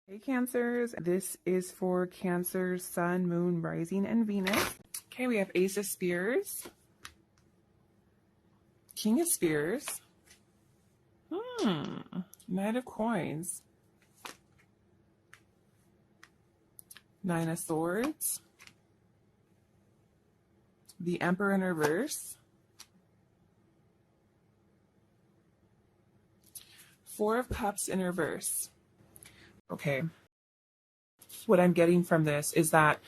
Hey Cancers, this is for Cancer's Sun, Moon, Rising, and Venus. Okay, we have Ace of Spears, King of Spears, Knight of Coins, Nine of Swords, the Emperor in reverse, Four of Cups in reverse. Okay, what I'm getting from this is that,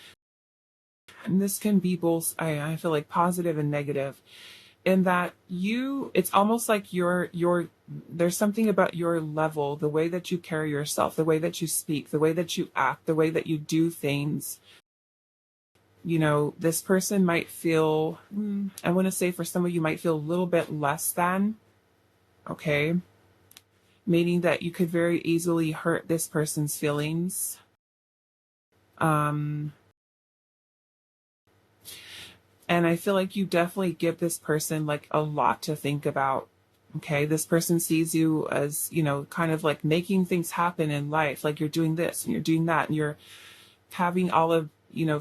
and this can be both, I feel like positive and negative, in that it's almost like there's something about your level, the way that you carry yourself, the way that you speak, the way that you act, the way that you do things. This person might feel, I want to say for some of you might feel a little bit less than, okay? Meaning that you could very easily hurt this person's feelings. And I feel like you definitely give this person like a lot to think about. Okay, this person sees you as, kind of like making things happen in life. Like you're doing this and you're doing that and you're having all of,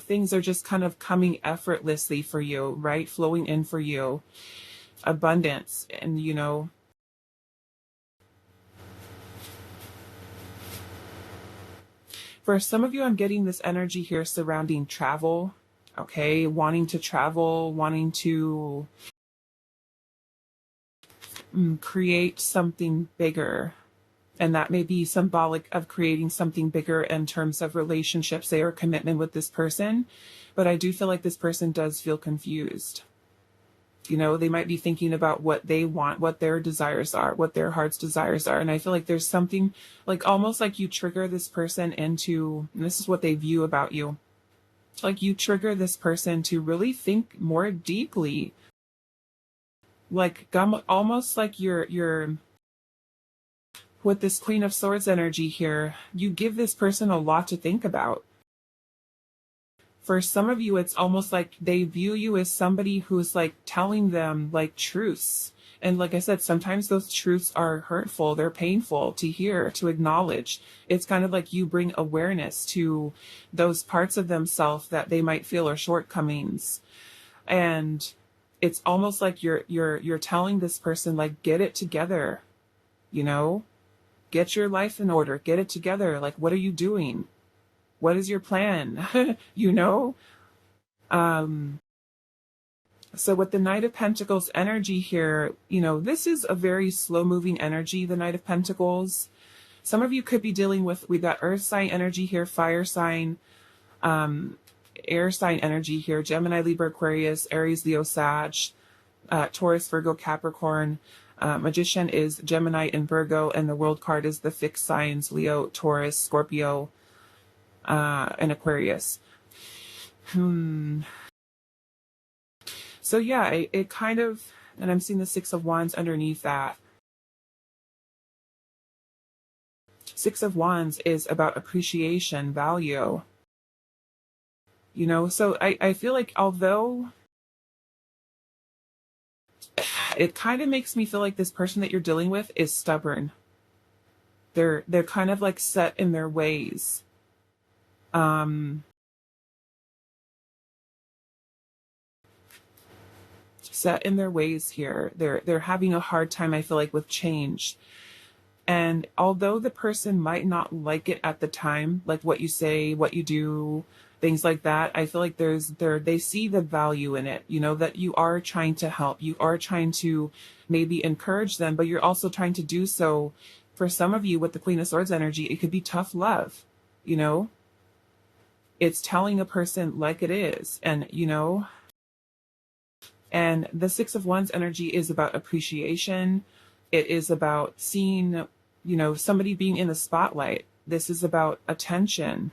things are just kind of coming effortlessly for you, right? Flowing in for you. Abundance. And, for some of you, I'm getting this energy here surrounding travel. Okay, wanting to travel, wanting to create something bigger. And that may be symbolic of creating something bigger in terms of relationships, say, or commitment with this person. But I do feel like this person does feel confused. They might be thinking about what they want, what their desires are, what their heart's desires are. And I feel like there's something like almost like you trigger this person into, and this is what they view about you. Like you trigger this person to really think more deeply. Like almost like you're with this Queen of Swords energy here, you give this person a lot to think about. For some of you, it's almost like they view you as somebody who's like telling them like truths. And like I said, sometimes those truths are hurtful. They're painful to hear, to acknowledge. It's kind of like you bring awareness to those parts of themselves that they might feel are shortcomings. And it's almost like you're telling this person like, get it together, get your life in order, get it together. Like, what are you doing? What is your plan? So with the Knight of Pentacles energy here, this is a very slow moving energy, the Knight of Pentacles. Some of you could be dealing with, we've got earth sign energy here, fire sign, air sign energy here, Gemini, Libra, Aquarius, Aries, Leo, Sag, Taurus, Virgo, Capricorn. Magician is Gemini and Virgo, and the World card is the fixed signs, Leo, Taurus, Scorpio, and Aquarius. So yeah, it kind of, and I'm seeing the Six of Wands underneath that. Six of Wands is about appreciation, value. So I feel like although it kind of makes me feel like this person that you're dealing with is stubborn. They're kind of like set in their ways. Set in their ways here. They're having a hard time, I feel like, with change. And although the person might not like it at the time, like what you say, what you do, things like that, I feel like they see the value in it, that you are trying to help, you are trying to maybe encourage them, but you're also trying to do so. For some of you with the Queen of Swords energy, it could be tough love, it's telling a person like it is. And, and the Six of Wands energy is about appreciation. It is about seeing, somebody being in the spotlight. This is about attention.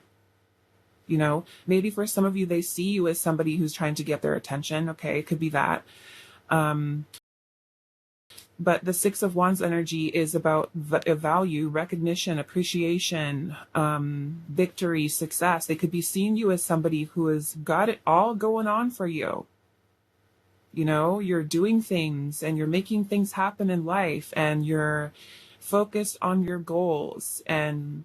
Maybe for some of you, they see you as somebody who's trying to get their attention. Okay, it could be that. But the Six of Wands energy is about value, recognition, appreciation, victory, success. They could be seeing you as somebody who has got it all going on for you. You're doing things and you're making things happen in life and you're focused on your goals. And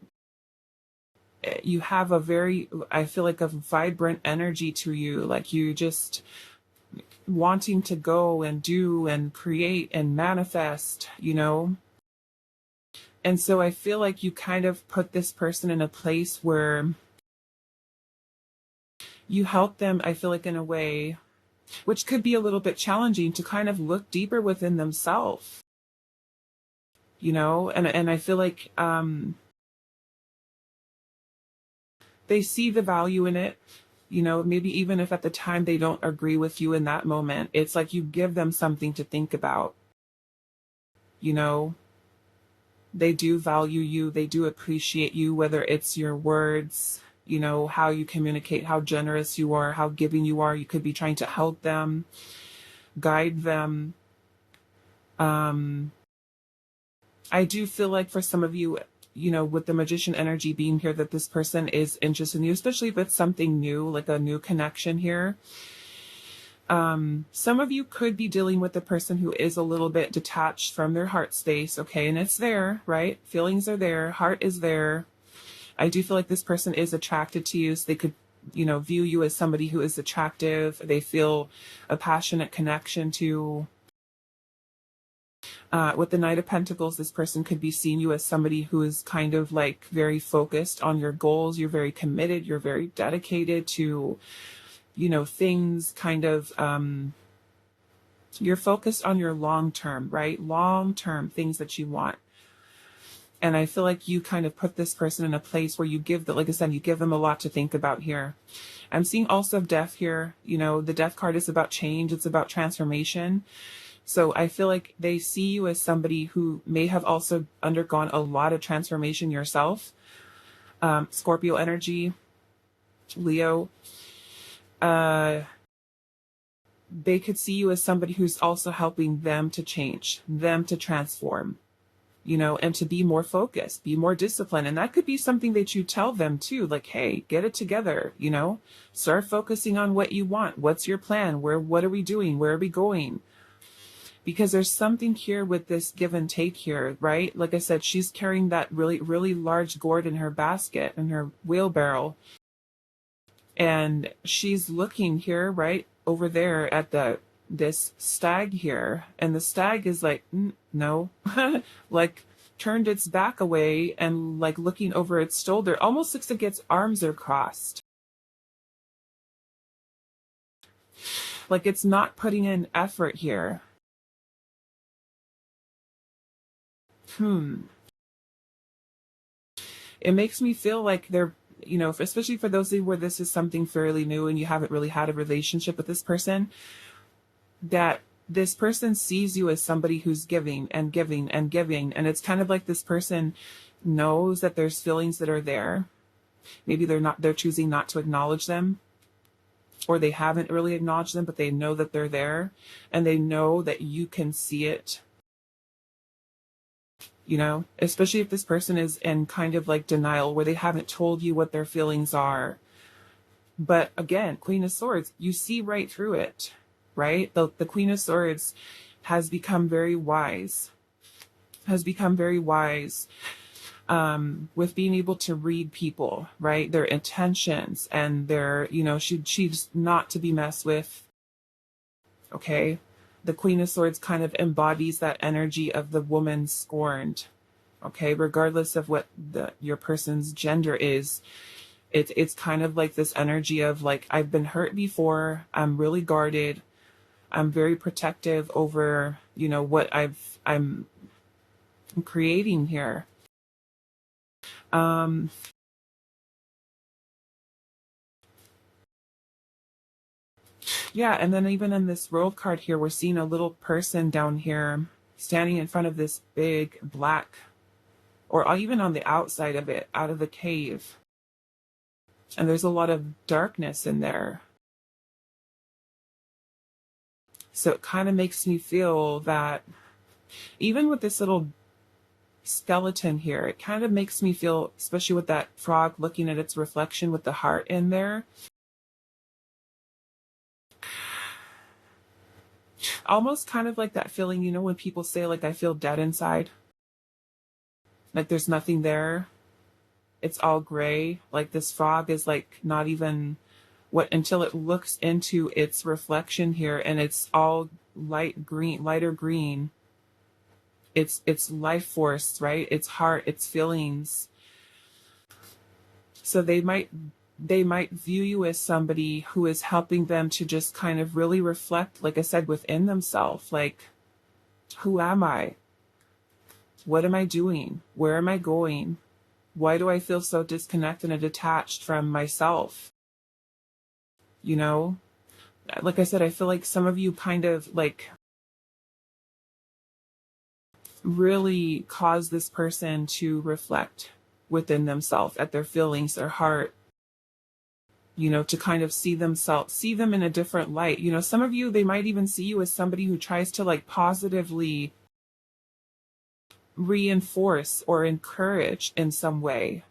you have a very, I feel like a vibrant energy to you, like you just wanting to go and do and create and manifest, you know? And so I feel like you kind of put this person in a place where you help them, I feel like in a way, which could be a little bit challenging to kind of look deeper within themselves, you know? And I feel like they see the value in it, you know, maybe even if at the time they don't agree with you in that moment, it's like you give them something to think about, you know? They do value you, they do appreciate you, whether it's your words, you know, how you communicate, how generous you are, how giving you are. You could be trying to help them, guide them. I do feel like for some of you, you know, with the magician energy being here, that this person is interested in you, especially if it's something new, like a new connection here. Some of you could be dealing with a person who is a little bit detached from their heart space, okay? And it's there, right? Feelings are there, heart is there. I do feel like this person is attracted to you, so they could, you know, view you as somebody who is attractive. They feel a passionate connection to. With the Knight of Pentacles, this person could be seeing you as somebody who is kind of like very focused on your goals. You're very committed. You're very dedicated to, you know, things kind of, you're focused on your long term, right? Long term things that you want. And I feel like you kind of put this person in a place where you give that, like I said, you give them a lot to think about here. I'm seeing also death here. You know, the death card is about change. It's about transformation. So I feel like they see you as somebody who may have also undergone a lot of transformation yourself. Scorpio energy, Leo. They could see you as somebody who's also helping them to change, them to transform, you know, and to be more focused, be more disciplined. And that could be something that you tell them too, like, hey, get it together, you know, start focusing on what you want. What's your plan? What are we doing? Where are we going? Because there's something here with this give and take here, right? Like I said, she's carrying that really, really large gourd in her basket, in her wheelbarrow. And she's looking here, right, over there at this stag here. And the stag is like, no, like turned its back away and like looking over its shoulder, almost looks like its arms are crossed. Like it's not putting in effort here. It makes me feel like they're, you know, especially for those of you where this is something fairly new and you haven't really had a relationship with this person, that this person sees you as somebody who's giving and giving and giving. And it's kind of like this person knows that there's feelings that are there. Maybe they're choosing not to acknowledge them, or they haven't really acknowledged them, but they know that they're there and they know that you can see it. You know, especially if this person is in kind of like denial where they haven't told you what their feelings are. But again, Queen of Swords, you see right through it, right? The Queen of Swords has become very wise, with being able to read people, right? Their intentions and their, you know, she's not to be messed with. Okay. The Queen of Swords kind of embodies that energy of the woman scorned. Okay, regardless of what your person's gender is, it's kind of like this energy of like, I've been hurt before. I'm really guarded. I'm very protective over, you know, what I'm creating here. Yeah, and then even in this world card here, we're seeing a little person down here standing in front of this big black, or even on the outside of it, out of the cave. And there's a lot of darkness in there. So it kind of makes me feel that even with this little skeleton here, it kind of makes me feel, especially with that frog looking at its reflection with the heart in there, almost kind of like that feeling, you know, when people say like, I feel dead inside, like there's nothing there. it's all gray. Like this fog is like not even what until it looks into its reflection here, and it's all light green, lighter green. It's life force, right? It's heart, it's feelings. So they might view you as somebody who is helping them to just kind of really reflect, like I said, within themselves. Like, who am I? What am I doing? Where am I going? Why do I feel so disconnected and detached from myself? You know, like I said, I feel like some of you kind of like really cause this person to reflect within themselves at their feelings, their heart, to kind of see them in a different light. Some of you, they might even see you as somebody who tries to like positively reinforce or encourage in some way.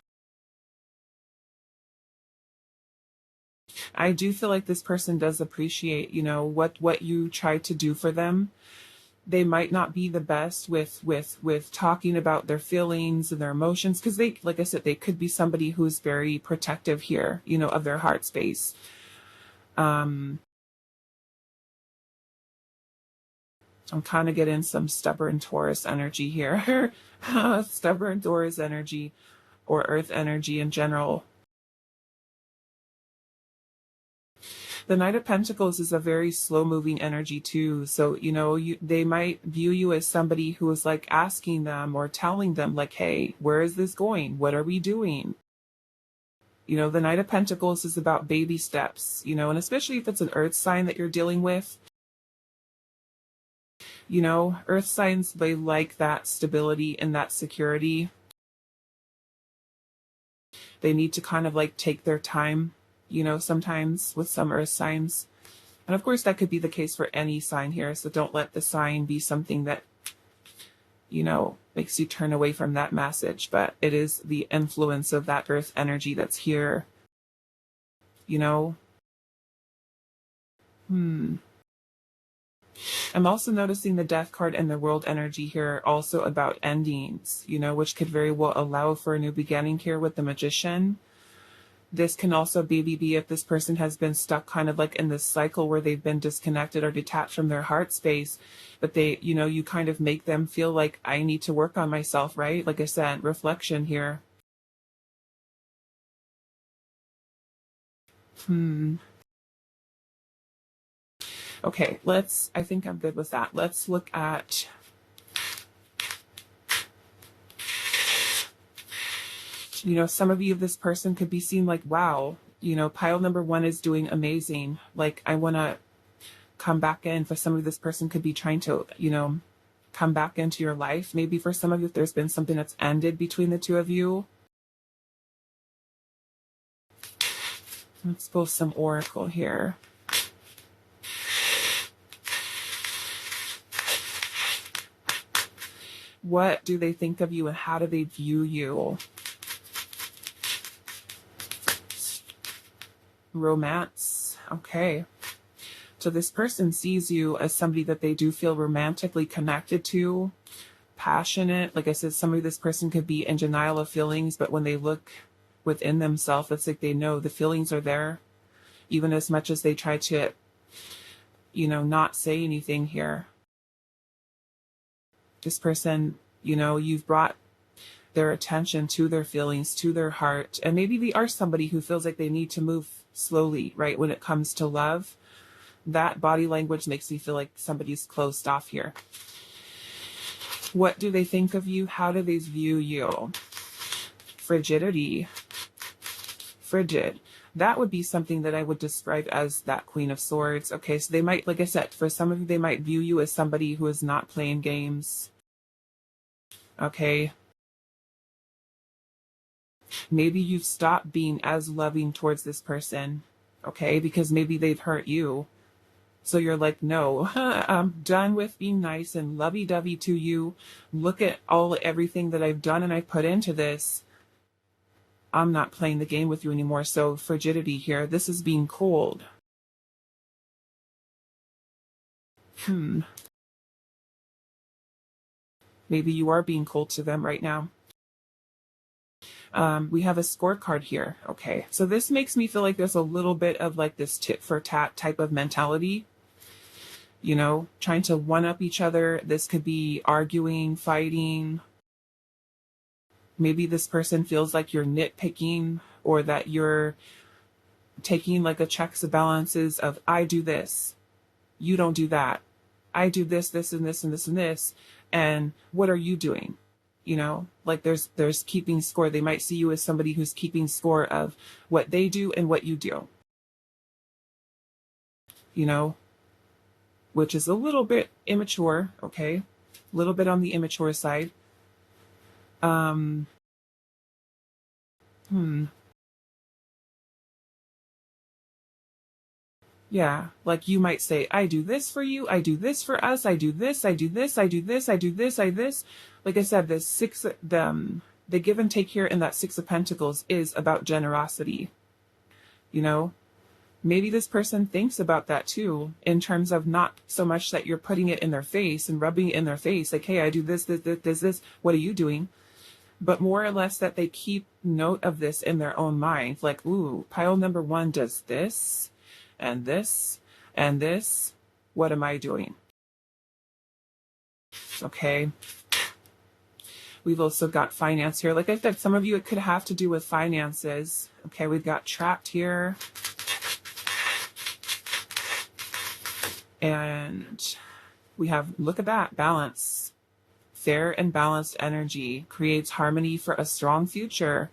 I do feel like this person does appreciate, what you try to do for them. They might not be the best with talking about their feelings and their emotions, because they, like I said, they could be somebody who's very protective here, of their heart space. I'm kind of getting some stubborn Taurus energy here. Stubborn Taurus energy, or earth energy in general. The Knight of Pentacles is a very slow moving energy too. So, they might view you as somebody who is like asking them or telling them like, hey, where is this going? What are we doing? The Knight of Pentacles is about baby steps, and especially if it's an earth sign that you're dealing with. Earth signs, they like that stability and that security. They need to kind of like take their time, sometimes with some earth signs. And of course, that could be the case for any sign here. So don't let the sign be something that, makes you turn away from that message. But it is the influence of that earth energy that's here. I'm also noticing the Death card and the World energy here also about endings, which could very well allow for a new beginning here with the Magician. This can also maybe be if this person has been stuck kind of like in this cycle where they've been disconnected or detached from their heart space, but they, you kind of make them feel like, I need to work on myself, right? Like I said, reflection here. Okay, I think I'm good with that. Let's look at some of you, this person could be seen like, wow, pile number one is doing amazing. Like, I want to come back in. For some of this person could be trying to, come back into your life. Maybe for some of you, if there's been something that's ended between the two of you. Let's pull some oracle here. What do they think of you and how do they view you? Romance. Okay. So this person sees you as somebody that they do feel romantically connected to, passionate. Like I said, somebody, this person could be in denial of feelings, but when they look within themselves, it's like they know the feelings are there, even as much as they try to, not say anything here. This person, you've brought their attention to their feelings, to their heart, and maybe they are somebody who feels like they need to move slowly, right? When it comes to love, that body language makes me feel like somebody's closed off here. What do they think of you? How do they view you? Frigidity. Frigid. That would be something that I would describe as that Queen of Swords. Okay, so they might, like I said, for some of you, they might view you as somebody who is not playing games. Okay. Maybe you've stopped being as loving towards this person, okay? Because maybe they've hurt you. So you're like, no, I'm done with being nice and lovey-dovey to you. Look at everything that I've done and I put into this. I'm not playing the game with you anymore. So frigidity here. This is being cold. Maybe you are being cold to them right now. We have a scorecard here. Okay, so this makes me feel like there's a little bit of like this tit for tat type of mentality, you know, trying to one up each other. This could be arguing, fighting. Maybe this person feels like you're nitpicking, or that you're taking like a checks and balances of, I do this, you don't do that. I do this, this, and this, and this, and this. And what are you doing? You know, like there's keeping score. They might see you as somebody who's keeping score of what they do and what you do. You know, which is a little bit immature, okay? A little bit on the immature side. Um, hmm. Yeah, like you might say, I do this for you, I do this for us, I do this, I do this, I do this, I do this, I this. Like I said, the give and take here in that Six of Pentacles is about generosity. You know, maybe this person thinks about that too, in terms of not so much that you're putting it in their face and rubbing it in their face, like, hey, I do this, this, this, this, what are you doing? But more or less that they keep note of this in their own mind. Like, ooh, pile number one does this, and this, and this. What am I doing? Okay. We've also got finance here. Like I said, some of you, it could have to do with finances. Okay, we've got trapped here. And we have, look at that, balance. Fair and balanced energy creates harmony for a strong future.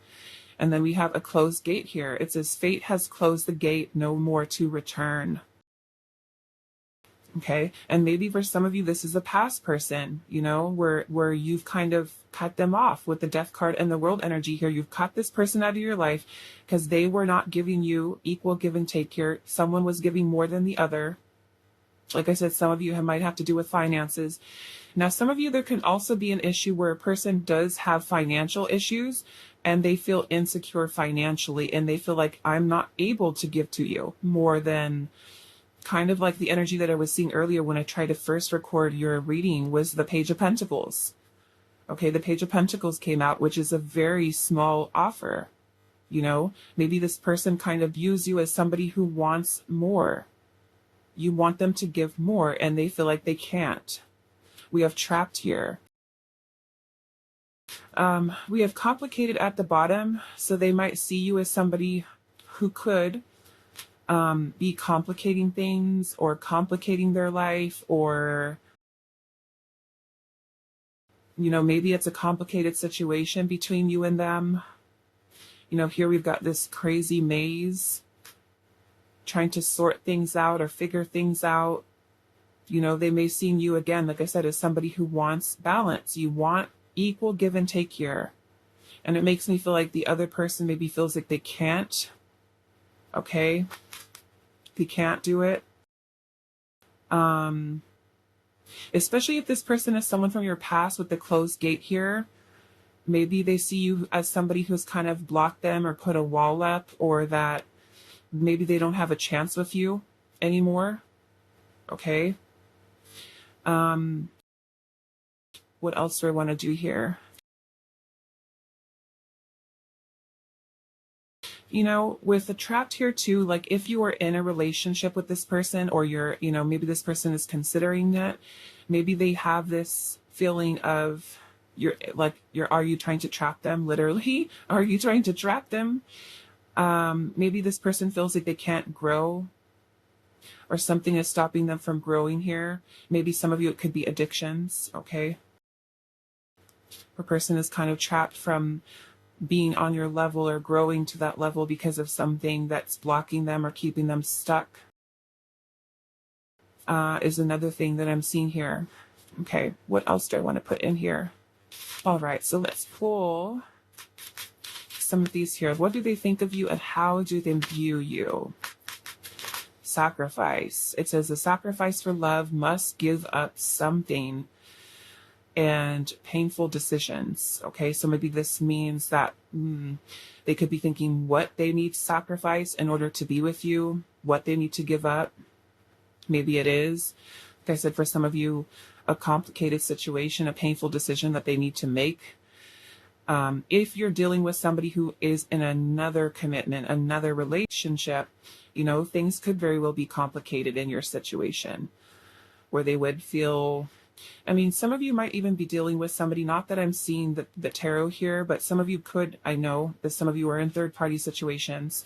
And then we have a closed gate here. It says, fate has closed the gate, no more to return. Okay. And maybe for some of you, this is a past person, you know, where you've kind of cut them off with the death card and the world energy here. You've cut this person out of your life because they were not giving you equal give and take here. Someone was giving more than the other. Like I said, some of you might have to do with finances. Now, some of you, there can also be an issue where a person does have financial issues and they feel insecure financially and they feel like, I'm not able to give to you more than, kind of like the energy that I was seeing earlier when I tried to first record your reading was the Page of Pentacles. Okay, the Page of Pentacles came out, which is a very small offer. You know, maybe this person kind of views you as somebody who wants more. You want them to give more and they feel like they can't. We have trapped here. We have complicated at the bottom. So they might see you as somebody who could be complicating things or complicating their life, or, you know, maybe it's a complicated situation between you and them. You know, here we've got this crazy maze, trying to sort things out or figure things out. You know, they may see you again, like I said, as somebody who wants balance. You want equal give and take here. And it makes me feel like the other person maybe feels like they can't. Okay. They can't do it. Especially if this person is someone from your past with the closed gate here. Maybe they see you as somebody who's kind of blocked them or put a wall up, or that maybe they don't have a chance with you anymore. Okay. What else do I want to do here? You know, with the trapped here too, like if you are in a relationship with this person, or you're, you know, maybe this person is considering that, maybe they have this feeling of, are you trying to trap them? Literally, are you trying to trap them? Maybe this person feels like they can't grow, or something is stopping them from growing here. Maybe some of you, it could be addictions, okay? A person is kind of trapped from being on your level or growing to that level because of something that's blocking them or keeping them stuck, is another thing that I'm seeing here. Okay, what else do I want to put in here? All right, so let's pull some of these here. What do they think of you and how do they view you? Sacrifice. It says the sacrifice for love must give up something, and painful decisions. Okay, so maybe this means that they could be thinking what they need to sacrifice in order to be with you, what they need to give up. Maybe it is, like I said, for some of you, a complicated situation, a painful decision that they need to make. If you're dealing with somebody who is in another commitment, another relationship, things could very well be complicated in your situation where they would feel, I mean, some of you might even be dealing with somebody, not that I'm seeing the tarot here, but some of you could, I know that some of you are in third party situations.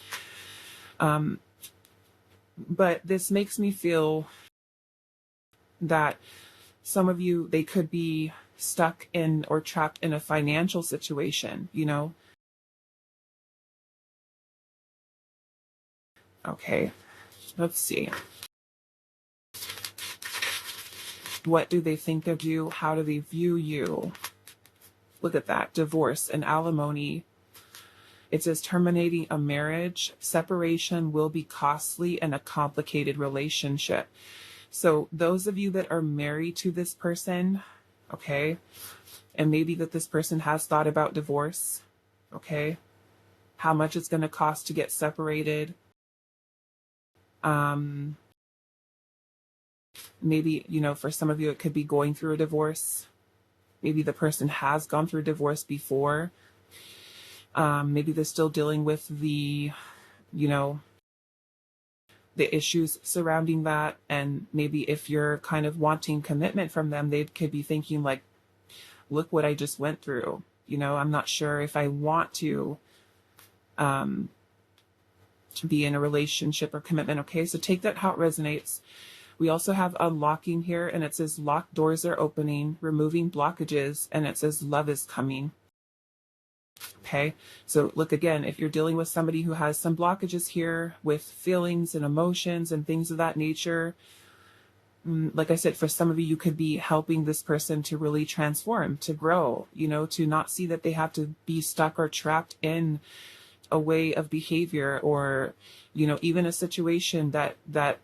But this makes me feel that some of you, they could be stuck in or trapped in a financial situation, Okay, let's see. What do they think of you? How do they view you? Look at that. Divorce and alimony. It says terminating a marriage. Separation will be costly and a complicated relationship. So those of you that are married to this person, okay, and maybe that this person has thought about divorce, okay, how much it's going to cost to get separated. Maybe, for some of you, it could be going through a divorce. Maybe the person has gone through a divorce before. Maybe they're still dealing with the issues surrounding that. And maybe if you're kind of wanting commitment from them, they could be thinking like, look what I just went through. I'm not sure if I want to be in a relationship or commitment. Okay, so take that how it resonates. We also have unlocking here, and it says locked doors are opening, removing blockages, and it says love is coming. Okay, so look again, if you're dealing with somebody who has some blockages here with feelings and emotions and things of that nature, like I said, for some of you, you could be helping this person to really transform, to grow, to not see that they have to be stuck or trapped in a way of behavior or, even a situation that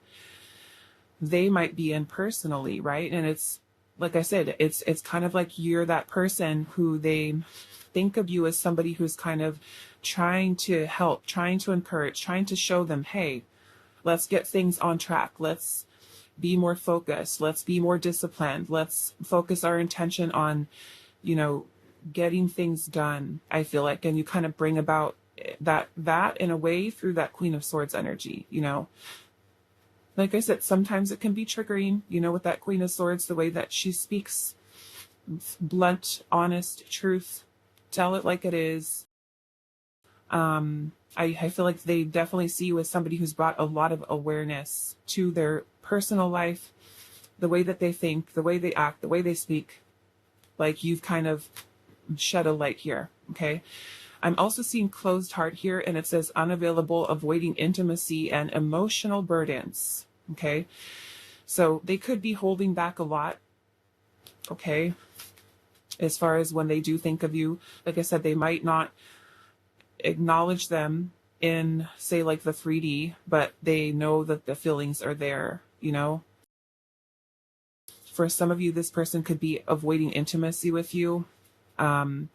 they might be in personally, right? And it's, like I said, it's kind of like you're that person who they think of you as somebody who's kind of trying to help, trying to encourage, trying to show them, hey, let's get things on track. Let's be more focused. Let's be more disciplined. Let's focus our intention on, getting things done, I feel like. And you kind of bring about that in a way through that Queen of Swords energy, Like I said, sometimes it can be triggering, with that Queen of Swords, the way that she speaks, blunt, honest truth, tell it like it is. I feel like they definitely see you as somebody who's brought a lot of awareness to their personal life, the way that they think, the way they act, the way they speak. Like you've kind of shed a light here, okay? I'm also seeing closed heart here, and it says unavailable, avoiding intimacy and emotional burdens. Okay. So they could be holding back a lot. Okay. As far as when they do think of you, like I said, they might not acknowledge them in, say, like the 3D, but they know that the feelings are there, For some of you, this person could be avoiding intimacy with you.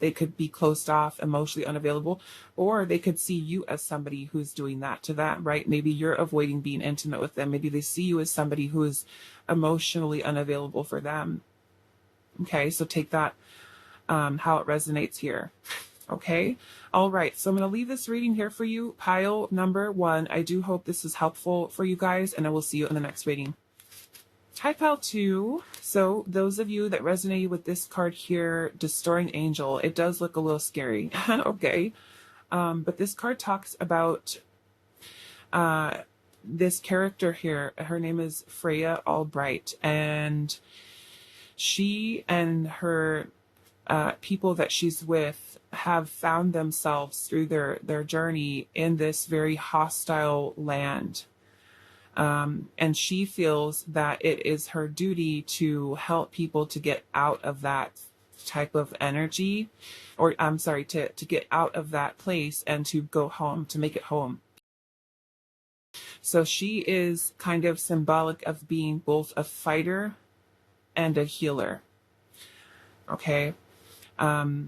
They could be closed off, emotionally unavailable, or they could see you as somebody who's doing that to them, right? Maybe you're avoiding being intimate with them. Maybe they see you as somebody who is emotionally unavailable for them. Okay, so take that, how it resonates here. Okay, all right, so I'm going to leave this reading here for you, pile number 1. I do hope this is helpful for you guys, and I will see you in the next reading. Hi, pile 2. So those of you that resonate with this card here, Destroying Angel, it does look a little scary. Okay. But this card talks about this character here. Her name is Freya Albright, and she and her people that she's with have found themselves through their journey in this very hostile land. And she feels that it is her duty to help people to get out of that type of energy, or I'm sorry, to get out of that place and to go home, to make it home. So she is kind of symbolic of being both a fighter and a healer. Okay.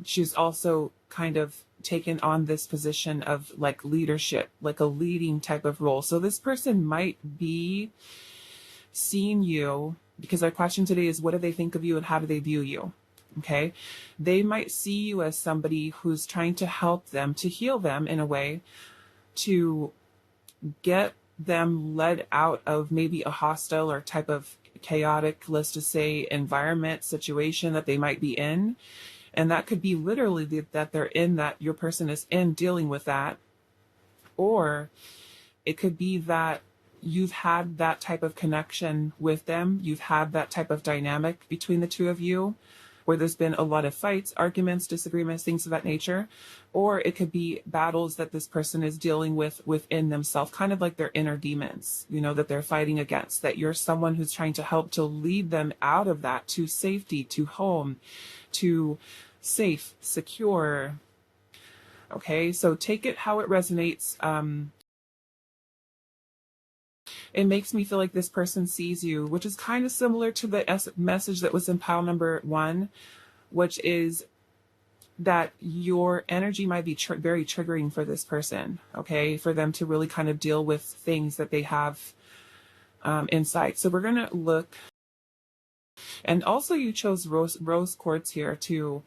She's also kind of taken on this position of like leadership, like a leading type of role. So this person might be seeing you, because our question today is, what do they think of you and how do they view you? Okay. They might see you as somebody who's trying to help them, to heal them in a way, to get them led out of maybe a hostile or type of chaotic, let's just say, environment, situation that they might be in. And that could be literally that they're in, that your person is in dealing with that. Or it could be that you've had that type of connection with them. You've had that type of dynamic between the two of you where there's been a lot of fights, arguments, disagreements, things of that nature. Or it could be battles that this person is dealing with within themselves, kind of like their inner demons, that they're fighting against, that you're someone who's trying to help to lead them out of that to safety, to home, to safe, secure. Okay, so take it how it resonates. It makes me feel like this person sees you, which is kind of similar to the message that was in pile number 1, which is that your energy might be very triggering for this person, okay, for them to really kind of deal with things that they have inside. So we're going to look. And also you chose rose quartz here too.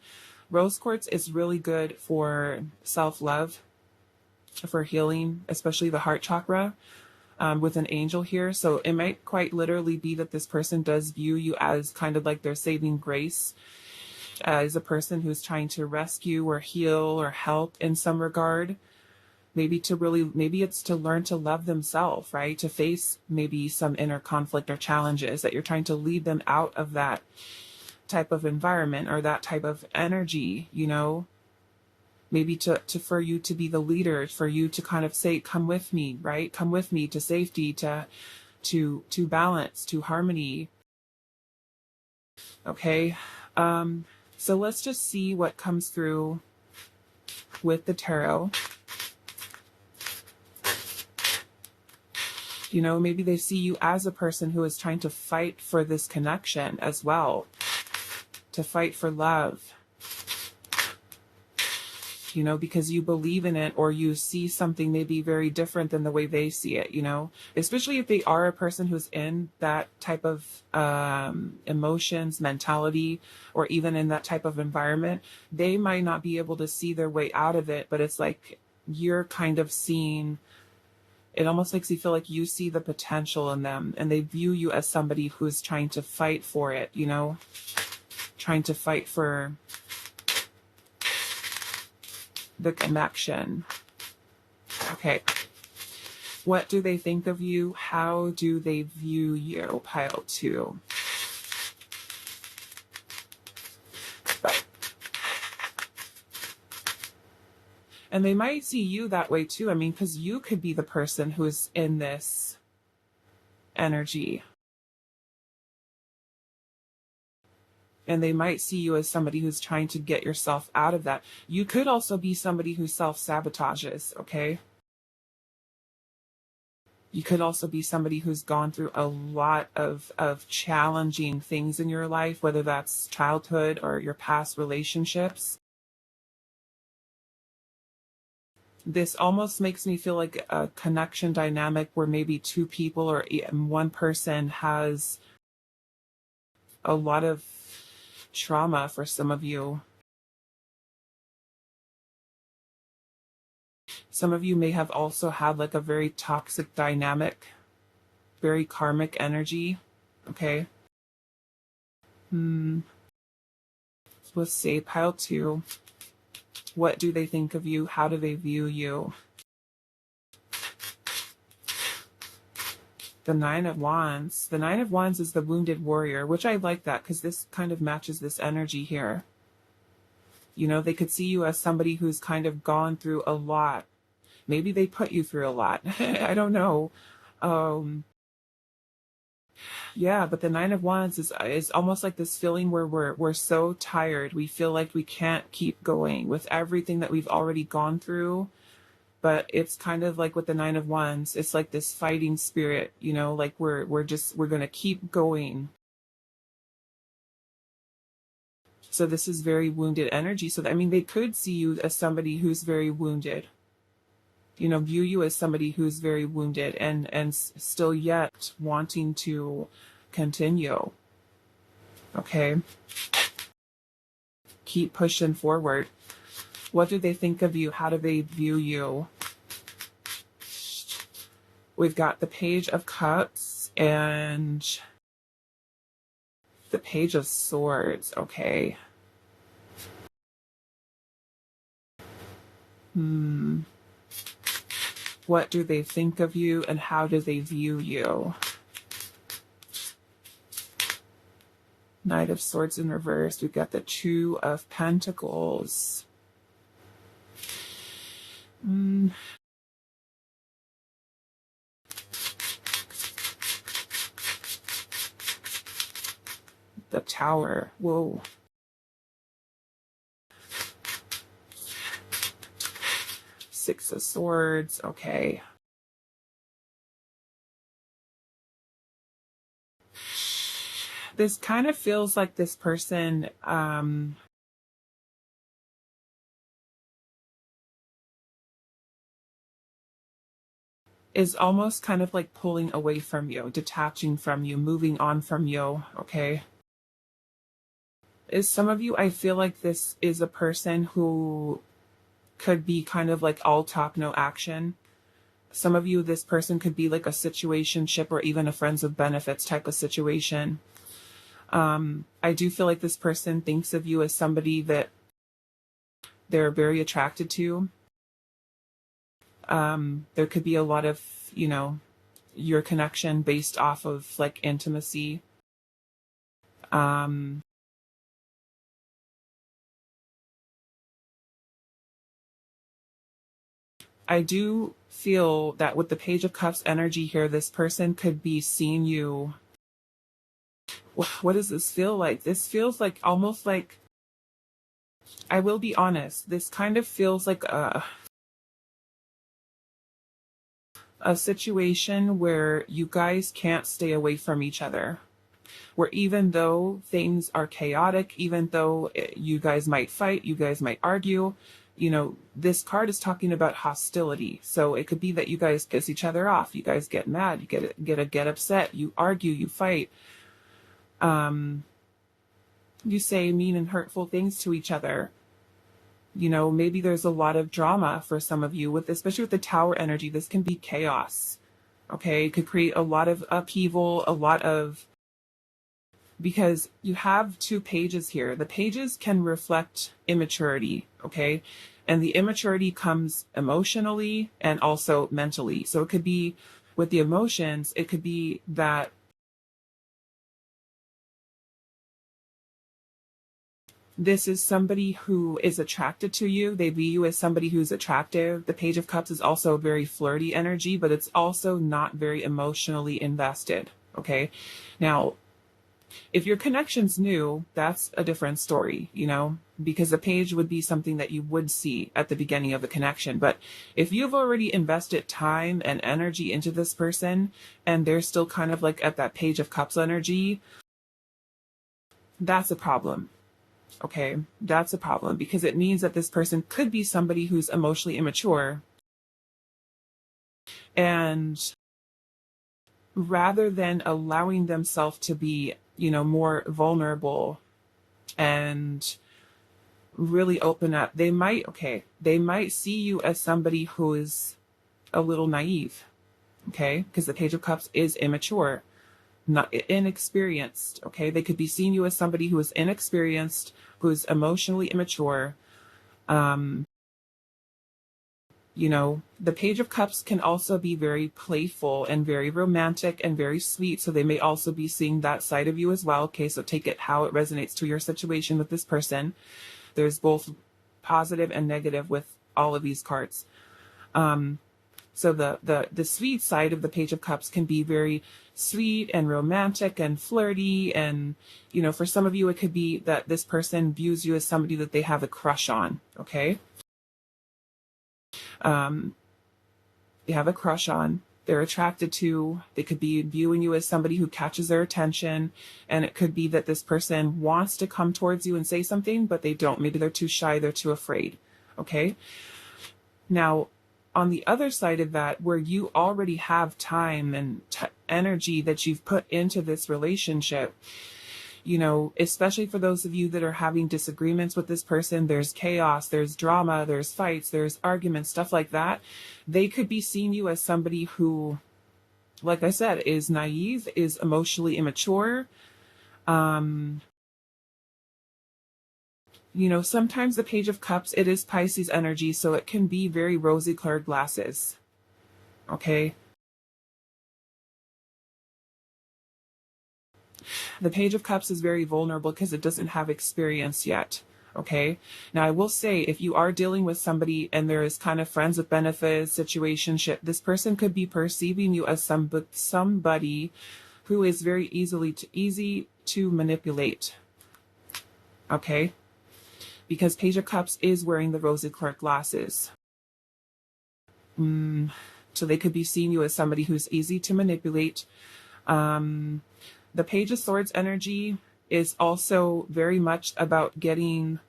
Rose quartz is really good for self-love, for healing, especially the heart chakra. With an angel here. So it might quite literally be that this person does view you as kind of like their saving grace, as a person who's trying to rescue or heal or help in some regard. Maybe it's to learn to love themselves, right? To face maybe some inner conflict or challenges, that you're trying to lead them out of that type of environment or that type of energy, maybe for you to be the leader, for you to kind of say, come with me, right? Come with me to safety, to balance, to harmony. Okay. So let's just see what comes through with the tarot. Maybe they see you as a person who is trying to fight for this connection as well, to fight for love. Because you believe in it, or you see something maybe very different than the way they see it, especially if they are a person who's in that type of emotions, mentality, or even in that type of environment. They might not be able to see their way out of it, but it's like you're kind of seeing, it almost makes you feel like you see the potential in them, and they view you as somebody who's trying to fight for it, trying to fight for the connection. Okay. What do they think of you? How do they view you? Pile 2. And they might see you that way too. Because you could be the person who is in this energy. And they might see you as somebody who's trying to get yourself out of that. You could also be somebody who self-sabotages, okay? You could also be somebody who's gone through a lot of challenging things in your life, whether that's childhood or your past relationships. This almost makes me feel like a connection dynamic where maybe two people or one person has a lot of trauma for some of you. Some of you may have also had like a very toxic dynamic, very karmic energy. Okay. Let's say pile 2. What do they think of you? How do they view you? The 9 of Wands. The 9 of Wands is the wounded warrior, which I like that because this kind of matches this energy here. They could see you as somebody who's kind of gone through a lot. Maybe they put you through a lot. I don't know. Yeah, but the 9 of Wands is almost like this feeling where we're so tired. We feel like we can't keep going with everything that we've already gone through. But it's kind of like with the 9 of Wands, it's like this fighting spirit, like we're going to keep going. So this is very wounded energy. So they could see you as somebody who's very wounded. View you as somebody who's very wounded and still yet wanting to continue. Okay. Keep pushing forward. What do they think of you? How do they view you? We've got the Page of Cups and the Page of Swords. Okay. What do they think of you and how do they view you? Knight of Swords in reverse. We've got the Two of Pentacles. The Tower. Whoa. Six of Swords. Okay. This kind of feels like this person is almost kind of like pulling away from you, detaching from you, moving on from you, okay? Is some of you, I feel like this is a person who could be kind of like all talk, no action. Some of you, this person could be like a situationship or even a friends with benefits type of situation. I do feel like this person thinks of you as somebody that they're very attracted to. There could be a lot of, you know, your connection based off of like intimacy. I do feel that with the Page of Cups energy here, this person could be seeing you. What does this feel like? This feels like almost like, I will be honest, this kind of feels like a situation where you guys can't stay away from each other. Where even though things are chaotic, even though you guys might fight, you guys might argue, you know, this card is talking about hostility. So it could be that you guys piss each other off. You guys get mad, you get upset, you argue, you fight. You say mean and hurtful things to each other. You know, maybe there's a lot of drama for some of you with, especially with the Tower energy. This can be chaos. Okay, it could create a lot of upheaval, a lot of, because you have two pages here. The pages can reflect immaturity, okay? And the immaturity comes emotionally and also mentally. So it could be with the emotions, it could be that this is somebody who is attracted to you. They view you as somebody who's attractive. The Page of Cups is also very flirty energy, but it's also not very emotionally invested, okay? Now, if your connection's new, that's a different story, you know, because the page would be something that you would see at the beginning of the connection. But if you've already invested time and energy into this person and they're still kind of like at that Page of Cups energy, that's a problem. Okay, that's a problem because it means that this person could be somebody who's emotionally immature. And rather than allowing themselves to be, you know, more vulnerable and really open up, they might see you as somebody who is a little naive, okay? Because the Page of Cups is immature, not inexperienced, okay? They could be seeing you as somebody who is inexperienced, who is emotionally immature. You know, the Page of Cups can also be very playful and very romantic and very sweet. So they may also be seeing that side of you as well. Okay, so take it how it resonates to your situation with this person. There's both positive and negative with all of these cards. So the sweet side of the Page of Cups can be very sweet and romantic and flirty. And, you know, for some of you, it could be that this person views you as somebody that they have a crush on, okay? They have a crush on, they're attracted to, they could be viewing you as somebody who catches their attention. And it could be that this person wants to come towards you and say something, but they don't. Maybe they're too shy, they're too afraid, okay? Now, on the other side of that, where you already have time and energy that you've put into this relationship, You know, especially for those of you that are having disagreements with this person, there's chaos, there's drama, there's fights, there's arguments, stuff like that. They could be seeing you as somebody who, like I said, is naive, is emotionally immature. You know, sometimes the Page of Cups, it is Pisces energy, so it can be very rosy colored glasses. Okay. The Page of Cups is very vulnerable because it doesn't have experience yet. Okay. Now, I will say, if you are dealing with somebody and there is kind of friends with benefits, situationship, this person could be perceiving you as somebody who is very easy to manipulate. Okay. Because Page of Cups is wearing the rosy colored glasses. So they could be seeing you as somebody who's easy to manipulate. The Page of Swords energy is also very much about getting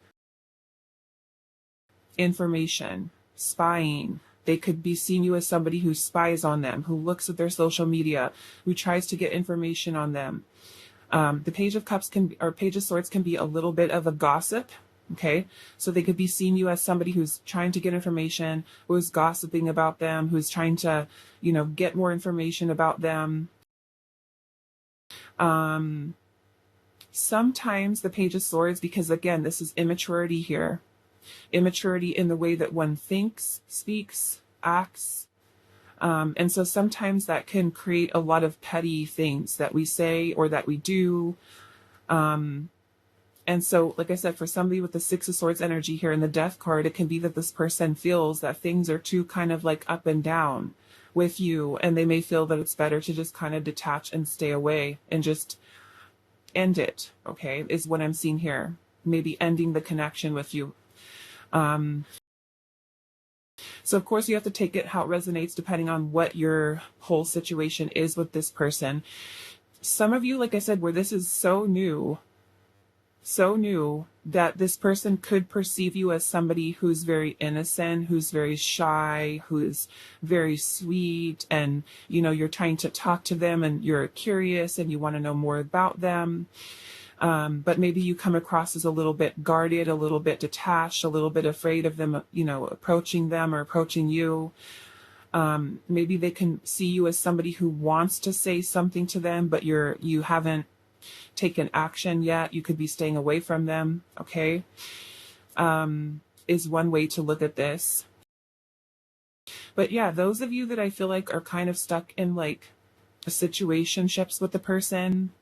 information, spying. They could be seeing you as somebody who spies on them, who looks at their social media, who tries to get information on them. The Page of Cups or Page of Swords can be a little bit of a gossip. Okay, so they could be seeing you as somebody who's trying to get information, who's gossiping about them, who's trying to, you know, get more information about them. Sometimes the Page of Swords, because again, this is immaturity here. Immaturity in the way that one thinks, speaks, acts. And so sometimes that can create a lot of petty things that we say or that we do. And so, like I said, for somebody with the Six of Swords energy here in the Death card, it can be that this person feels that things are too kind of like up and down with you, and they may feel that it's better to just kind of detach and stay away and just end it, okay, is what I'm seeing here. Maybe ending the connection with you. So, of course, you have to take it how it resonates depending on what your whole situation is with this person. Some of you, like I said, where this is so new that this person could perceive you as somebody who's very innocent, who's very shy, who's very sweet, and, you know, you're trying to talk to them and you're curious and you want to know more about them. But maybe you come across as a little bit guarded, a little bit detached, a little bit afraid of them, you know, approaching them or approaching you. Maybe they can see you as somebody who wants to say something to them, but you haven't taken action yet. You could be staying away from them. Okay. Is one way to look at this. But yeah, those of you that I feel like are kind of stuck in like situationships with the person,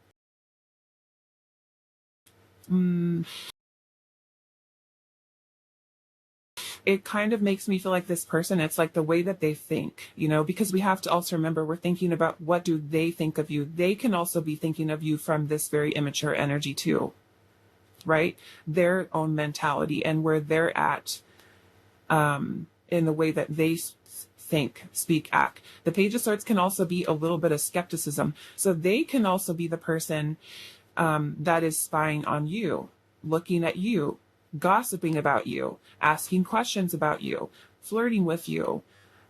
it kind of makes me feel like this person, it's like the way that they think, you know, because we have to also remember we're thinking about what do they think of you. They can also be thinking of you from this very immature energy too, right? Their own mentality and where they're at in the way that they think, speak, act. The Page of Swords can also be a little bit of skepticism. So they can also be the person that is spying on you, looking at you, gossiping about you, asking questions about you, flirting with you.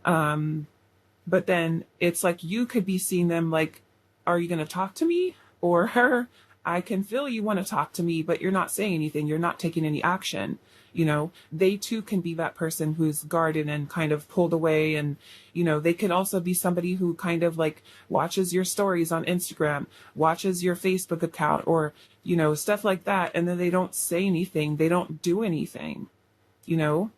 But then it's like you could be seeing them like, are you going to talk to me? Or I can feel you want to talk to me, but you're not saying anything. You're not taking any action. You know, they too can be that person who's guarded and kind of pulled away. And, you know, they can also be somebody who kind of like watches your stories on Instagram, watches your Facebook account, or, you know, stuff like that. And then they don't say anything. They don't do anything, you know?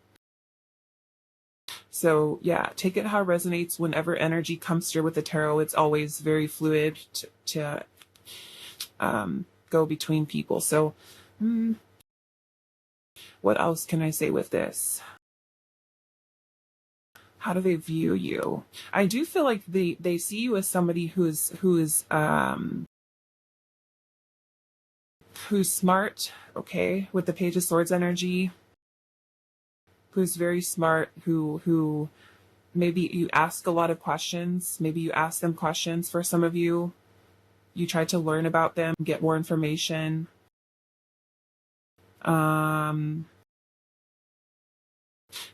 So yeah, take it how it resonates. Whenever energy comes through with the tarot, it's always very fluid to go between people. So, what else can I say with this? How do they view you? I do feel like they see you as somebody who's smart, okay, with the Page of Swords energy, who's very smart, who maybe you ask a lot of questions, maybe you ask them questions. For some of you, you try to learn about them, get more information.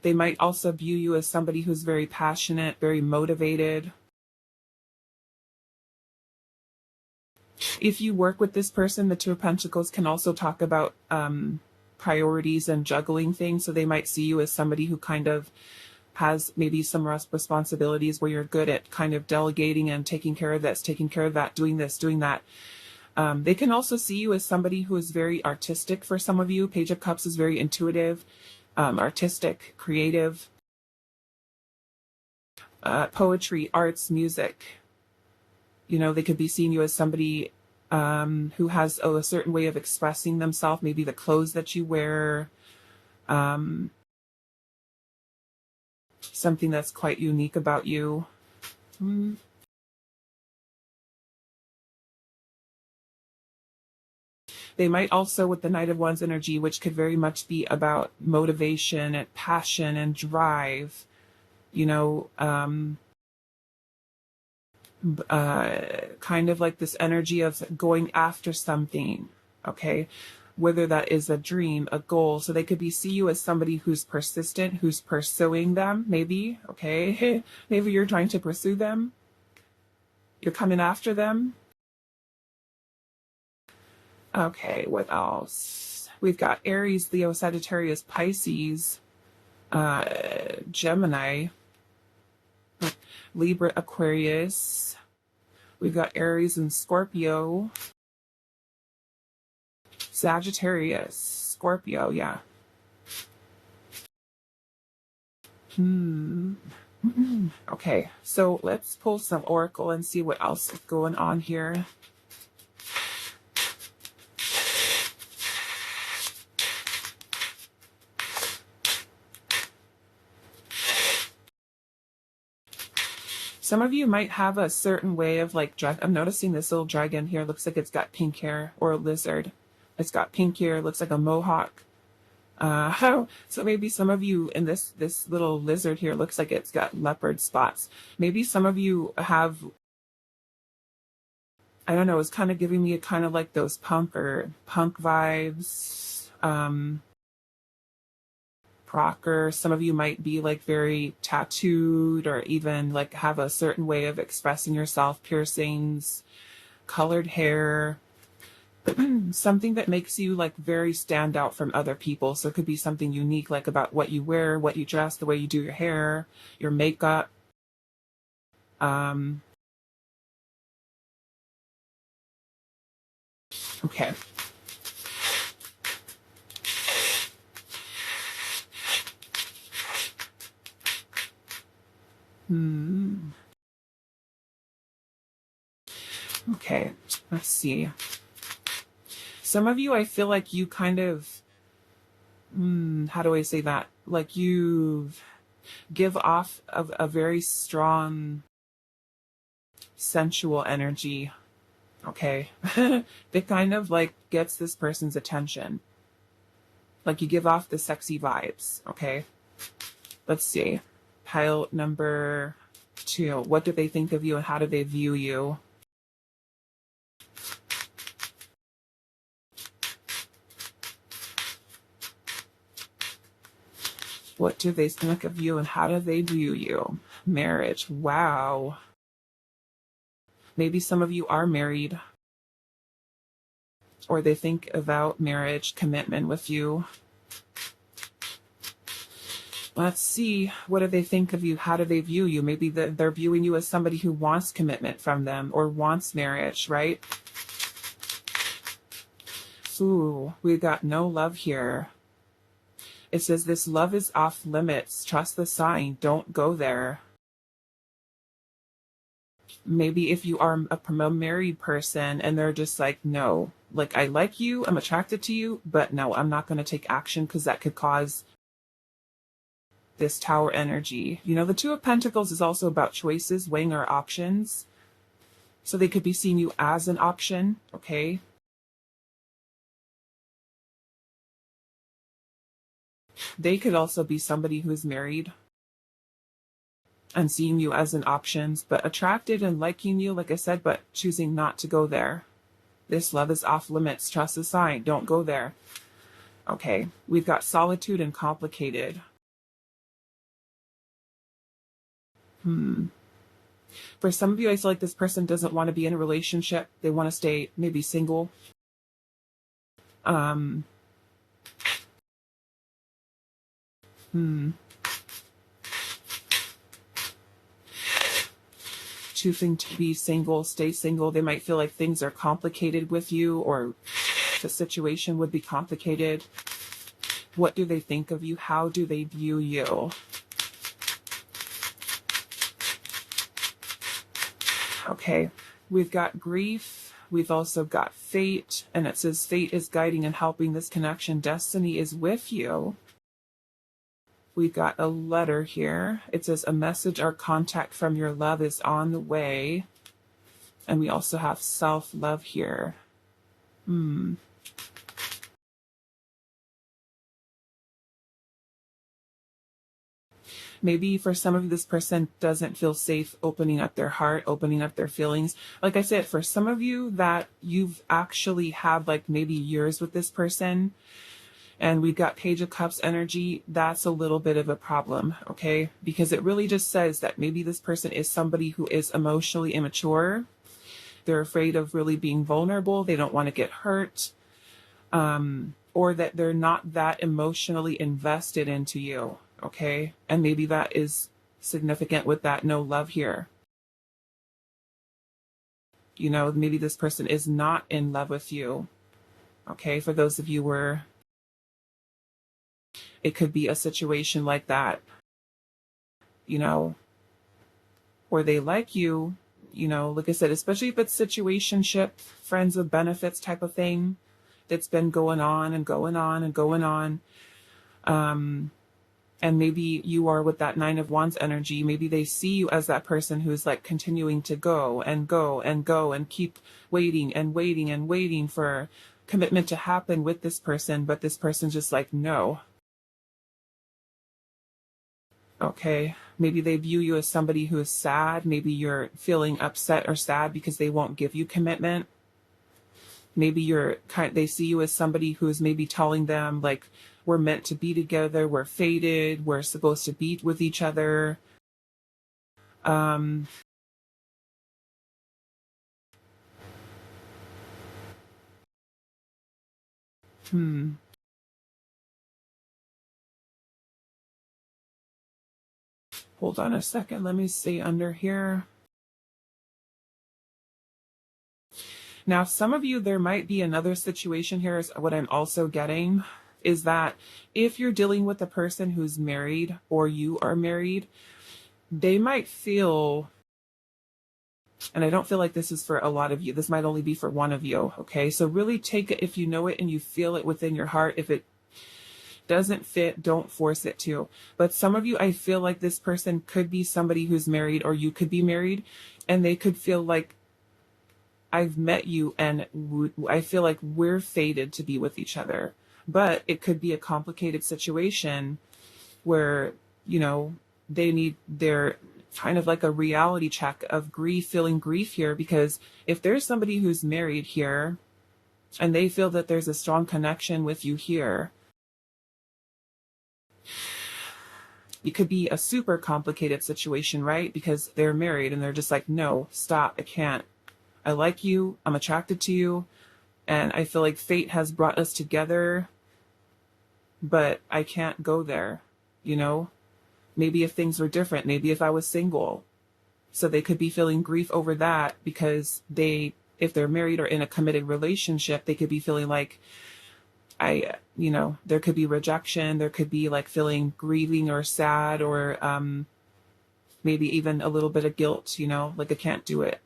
They might also view you as somebody who's very passionate, very motivated. If you work with this person, the Two of Pentacles can also talk about priorities and juggling things. So they might see you as somebody who kind of has maybe some responsibilities where you're good at kind of delegating and taking care of this, taking care of that, doing this, doing that. They can also see you as somebody who is very artistic for some of you. Page of Cups is very intuitive, artistic, creative, poetry, arts, music. You know, they could be seeing you as somebody who has a certain way of expressing themselves, maybe the clothes that you wear, something that's quite unique about you. They might also, with the Knight of Wands energy, which could very much be about motivation and passion and drive, you know, kind of like this energy of going after something, okay? Whether that is a dream, a goal. So they could be see you as somebody who's persistent, who's pursuing them, maybe, okay? Maybe you're trying to pursue them. You're coming after them. Okay, what else? We've got Aries, Leo, Sagittarius, Pisces, Gemini, Libra, Aquarius. We've got Aries and Scorpio. Sagittarius, Scorpio, yeah. Okay, so let's pull some oracle and see what else is going on here. Some of you might have a certain way of like, I'm noticing this little dragon here. Looks like it's got pink hair, or a lizard. It's got pink hair, looks like a mohawk. So maybe some of you in this little lizard here looks like it's got leopard spots. Maybe some of you have, I don't know, it's kind of giving me a kind of like those punk vibes. Procker. Some of you might be like very tattooed, or even like have a certain way of expressing yourself, piercings, colored hair, something that makes you like very stand out from other people. So it could be something unique, like about what you wear, what you dress, the way you do your hair, your makeup. Okay. Okay, let's see. Some of you, I feel like you kind of, how do I say that? Like you give off a very strong sensual energy, okay? That kind of like gets this person's attention. Like you give off the sexy vibes, okay? Let's see. Pile number 2. What do they think of you and how do they view you? What do they think of you and how do they view you? Marriage. Wow. Maybe some of you are married, or they think about marriage, commitment with you. Let's see. What do they think of you? How do they view you? Maybe they're viewing you as somebody who wants commitment from them or wants marriage, right? Ooh, we got no love here. It says this love is off limits. Trust the sign. Don't go there. Maybe if you are a married person and they're just like, no, like I like you, I'm attracted to you, but no, I'm not going to take action because that could cause this Tower energy. You know, the Two of Pentacles is also about choices, weighing our options. So they could be seeing you as an option, okay? They could also be somebody who's married and seeing you as an option, but attracted and liking you, like I said, but choosing not to go there. This love is off limits. Trust the sign. Don't go there. Okay, we've got solitude and complicated. For some of you, I feel like this person doesn't want to be in a relationship. They want to stay maybe single. Um, hmm. Choosing to be single, stay single. They might feel like things are complicated with you, or the situation would be complicated. What do they think of you? How do they view you? Okay, we've got grief. We've also got fate, and it says fate is guiding and helping this connection. Destiny is with you. We've got a letter here. It says a message or contact from your love is on the way. And we also have self-love here. Maybe for some of you, this person doesn't feel safe opening up their heart, opening up their feelings. Like I said, for some of you that you've actually had like maybe years with this person, and we've got Page of Cups energy, that's a little bit of a problem, okay? Because it really just says that maybe this person is somebody who is emotionally immature. They're afraid of really being vulnerable. They don't want to get hurt. Or that they're not that emotionally invested into you, okay? And maybe that is significant with that no love here. You know, maybe this person is not in love with you, okay? For those of you where it could be a situation like that, you know, where they like you, you know, like I said, especially if it's situationship, friends with benefits type of thing that's been going on and going on and going on. And maybe you are with that Nine of Wands energy. Maybe they see you as that person who's like continuing to go and go and go and keep waiting and waiting and waiting for commitment to happen with this person. But this person's just like, no. Okay. Maybe they view you as somebody who is sad. Maybe you're feeling upset or sad because they won't give you commitment. Maybe they see you as somebody who is maybe telling them like, we're meant to be together, we're fated, we're supposed to be with each other. Um, hmm. Hold on a second. Let me see under here. Now, some of you, there might be another situation here, is what I'm also getting, is that if you're dealing with a person who's married or you are married, they might feel, and I don't feel like this is for a lot of you, this might only be for one of you, okay? So really take it if you know it and you feel it within your heart. If it doesn't fit, don't force it to. But some of you, I feel like this person could be somebody who's married, or you could be married, and they could feel like, I've met you and I feel like we're fated to be with each other. But it could be a complicated situation where, you know, they're kind of like a reality check of grief, feeling grief here, because if there's somebody who's married here and they feel that there's a strong connection with you here, it could be a super complicated situation, right? Because they're married and they're just like, no, stop, I can't. I like you, I'm attracted to you, and I feel like fate has brought us together, but I can't go there, you know? Maybe if things were different, maybe if I was single. So they could be feeling grief over that because if they're married or in a committed relationship, they could be feeling like, there could be rejection, there could be like feeling grieving or sad, or maybe even a little bit of guilt, like I can't do it.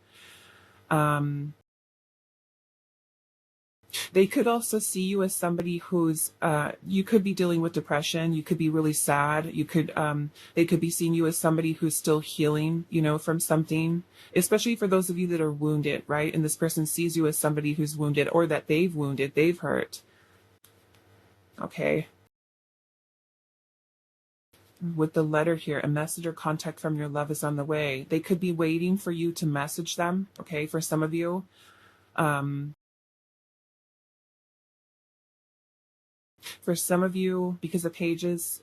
They could also see you as somebody who's, you could be dealing with depression. You could be really sad. They could be seeing you as somebody who's still healing, from something, especially for those of you that are wounded, right? And this person sees you as somebody who's wounded, or that they've wounded, they've hurt. Okay. With the letter here, a message or contact from your love is on the way. They could be waiting for you to message them. Okay. For some of you, because the pages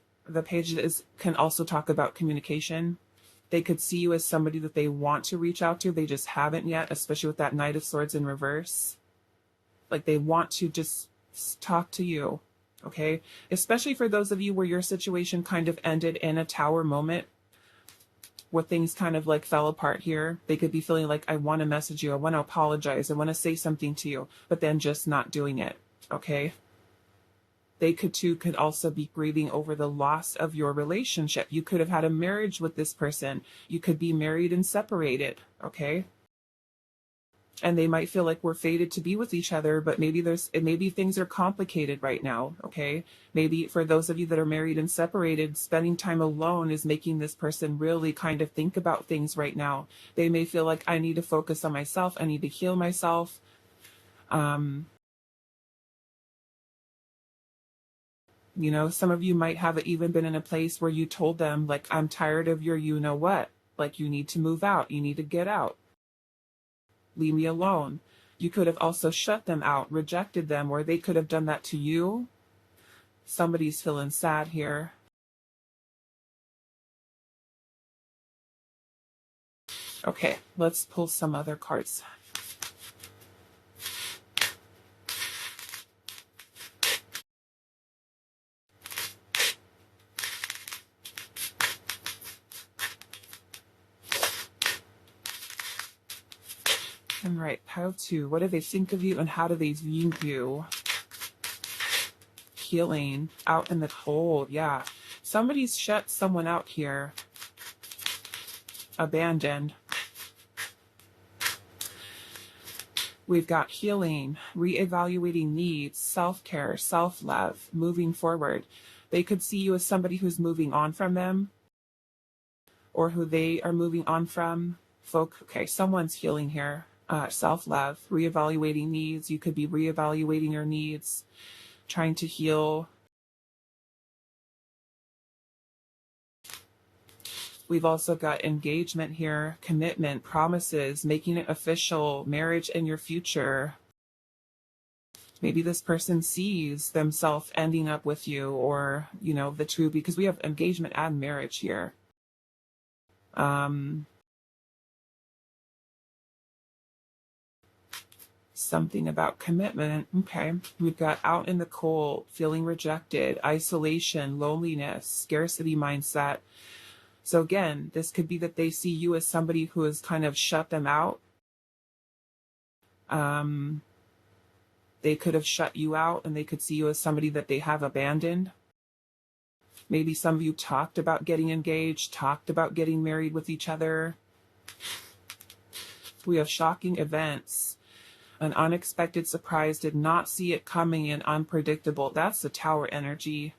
can also talk about communication. They could see you as somebody that they want to reach out to. They just haven't yet, especially with that Knight of Swords in reverse. Like they want to just talk to you, okay? Especially for those of you where your situation kind of ended in a tower moment, where things kind of like fell apart here. They could be feeling like, I want to message you, I want to apologize, I want to say something to you, but then just not doing it, okay? They could also be grieving over the loss of your relationship. You could have had a marriage with this person. You could be married and separated, okay? And they might feel like we're fated to be with each other, but maybe things are complicated right now, okay? Maybe for those of you that are married and separated, spending time alone is making this person really kind of think about things right now. They may feel like, I need to focus on myself, I need to heal myself. You know, some of you might have even been in a place where you told them, like, I'm tired of your you know what. Like, you need to move out. You need to get out. Leave me alone. You could have also shut them out, rejected them, or they could have done that to you. Somebody's feeling sad here. Okay, let's pull some other cards. All right, pile 2. What do they think of you and how do they view you? Healing, out in the cold, yeah. Somebody's shut someone out here. Abandoned. We've got healing, reevaluating needs, self-care, self-love, moving forward. They could see you as somebody who's moving on from them or who they are moving on from. Okay, someone's healing here. Self-love, reevaluating needs. You could be reevaluating your needs, trying to heal. We've also got engagement here, commitment, promises, making it official, marriage in your future. Maybe this person sees themselves ending up with you, or, you know, the two, because we have engagement and marriage here. Something about commitment. Okay. We've got out in the cold, feeling rejected, isolation, loneliness, scarcity mindset. So again, this could be that they see you as somebody who has kind of shut them out. They could have shut you out and they could see you as somebody that they have abandoned. Maybe some of you talked about getting engaged, talked about getting married with each other. We have shocking events. An unexpected surprise, did not see it coming, and unpredictable. That's the Tower energy.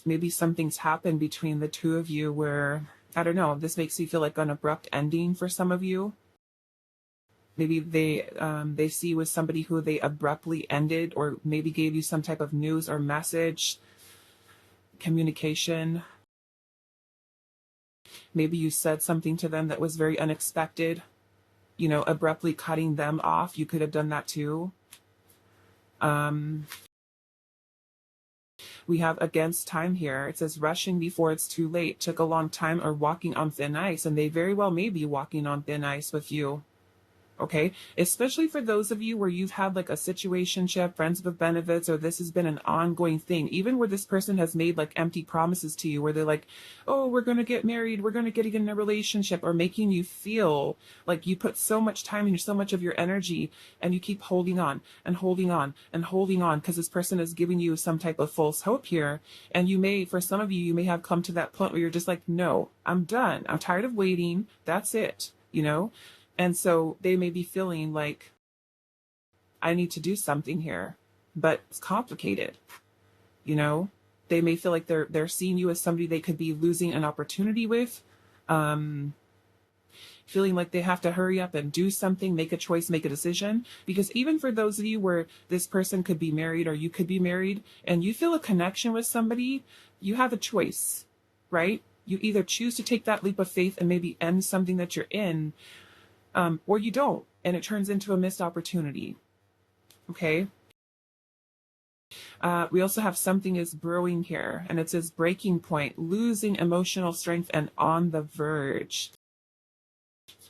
Maybe something's happened between the two of you where, I don't know, this makes you feel like an abrupt ending for some of you. Maybe they see you as somebody who they abruptly ended, or maybe gave you some type of news or message, communication. Maybe you said something to them that was very unexpected. You know, abruptly cutting them off. You could have done that too. We have against time here. It says rushing before it's too late, took a long time, or walking on thin ice. And they very well may be walking on thin ice with you. Okay, especially for those of you where you've had like a situationship, friends with benefits, or this has been an ongoing thing, even where this person has made like empty promises to you, where they're like, oh, we're going to get married, we're going to get in a relationship, or making you feel like you put so much time and so much of your energy, and you keep holding on and holding on and holding on because this person is giving you some type of false hope here. And you may, for some of you, you may have come to that point where you're just like, no, I'm done. I'm tired of waiting. That's it, you know? And so they may be feeling like, I need to do something here, but it's complicated. You know, they may feel like they're seeing you as somebody they could be losing an opportunity with, feeling like they have to hurry up and do something, make a choice, make a decision. Because even for those of you where this person could be married or you could be married and you feel a connection with somebody, you have a choice, right? You either choose to take that leap of faith and maybe end something that you're in, or you don't, and it turns into a missed opportunity. Okay? We also have something is brewing here, and it says breaking point, losing emotional strength, and on the verge.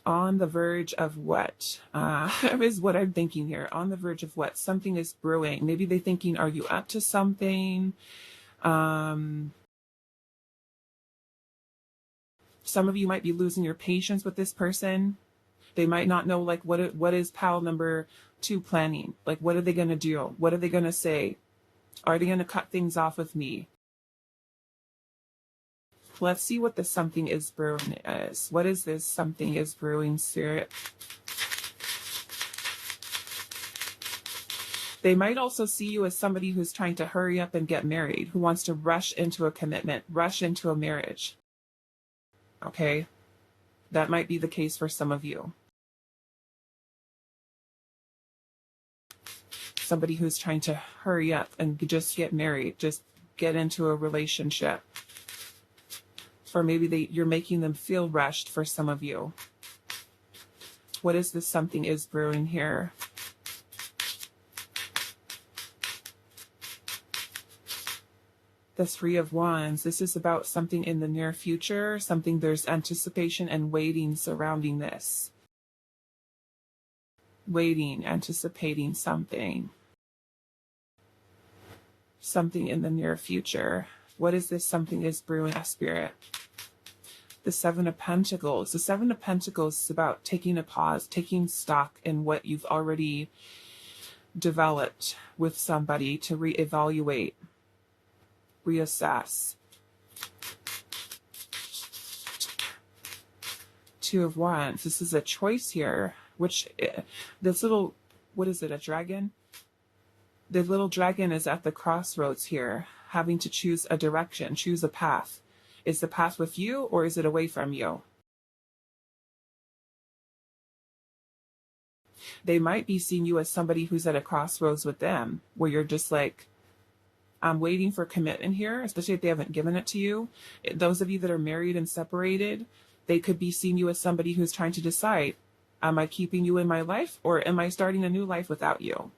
On the verge of what? Is what I'm thinking here. On the verge of what? Something is brewing. Maybe they're thinking, are you up to something? Some of you might be losing your patience with this person. They might not know, like, what is pal number 2 planning? Like, what are they going to do? What are they going to say? Are they going to cut things off with me? Let's see what the something is brewing is. What is this something is brewing, Spirit? They might also see you as somebody who's trying to hurry up and get married, who wants to rush into a commitment, rush into a marriage. Okay? That might be the case for some of you. Somebody who's trying to hurry up and just get married, just get into a relationship. Or maybe you're making them feel rushed for some of you. What is this something is brewing here? The Three of Wands. This is about something in the near future, something there's anticipation and waiting surrounding this. Waiting, anticipating something. Something in the near future. What is this something is brewing, Spirit? The Seven of Pentacles. The Seven of Pentacles is about taking a pause, taking stock in what you've already developed with somebody to reevaluate, reassess. Two of Wands. This is a choice here, which this little, what is it, a dragon? The little dragon is at the crossroads here, having to choose a direction, choose a path. Is the path with you or is it away from you? They might be seeing you as somebody who's at a crossroads with them, where you're just like, I'm waiting for commitment here, especially if they haven't given it to you. Those of you that are married and separated, they could be seeing you as somebody who's trying to decide, am I keeping you in my life or am I starting a new life without you?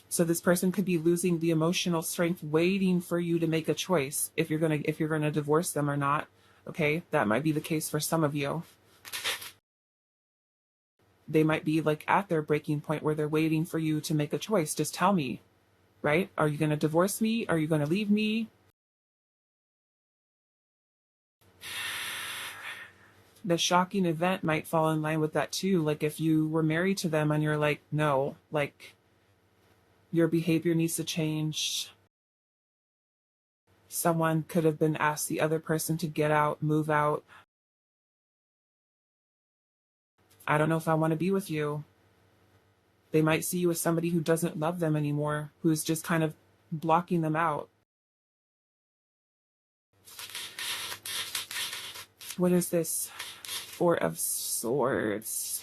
So this person could be losing the emotional strength waiting for you to make a choice if you're gonna divorce them or not. Okay, that might be the case for some of you. They might be like at their breaking point where they're waiting for you to make a choice. Just tell me, right? Are you gonna divorce me? Are you gonna leave me? The shocking event might fall in line with that too. Like if you were married to them and you're like, no, like your behavior needs to change. Someone could have been asked the other person to get out, move out. I don't know if I want to be with you. They might see you as somebody who doesn't love them anymore, who's just kind of blocking them out. What is this? Four of Swords.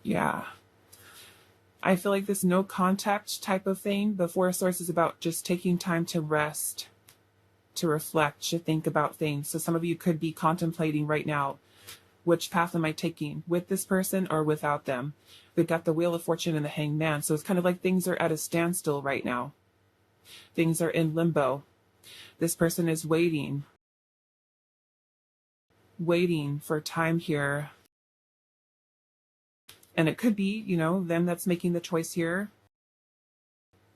Yeah. I feel like this no contact type of thing. The Four of Swords is about just taking time to rest, to reflect, to think about things. So some of you could be contemplating right now, which path am I taking, with this person or without them? We've got the Wheel of Fortune and the Hanged Man. So it's kind of like things are at a standstill right now. Things are in limbo. This person is waiting for time here. And it could be, them that's making the choice here.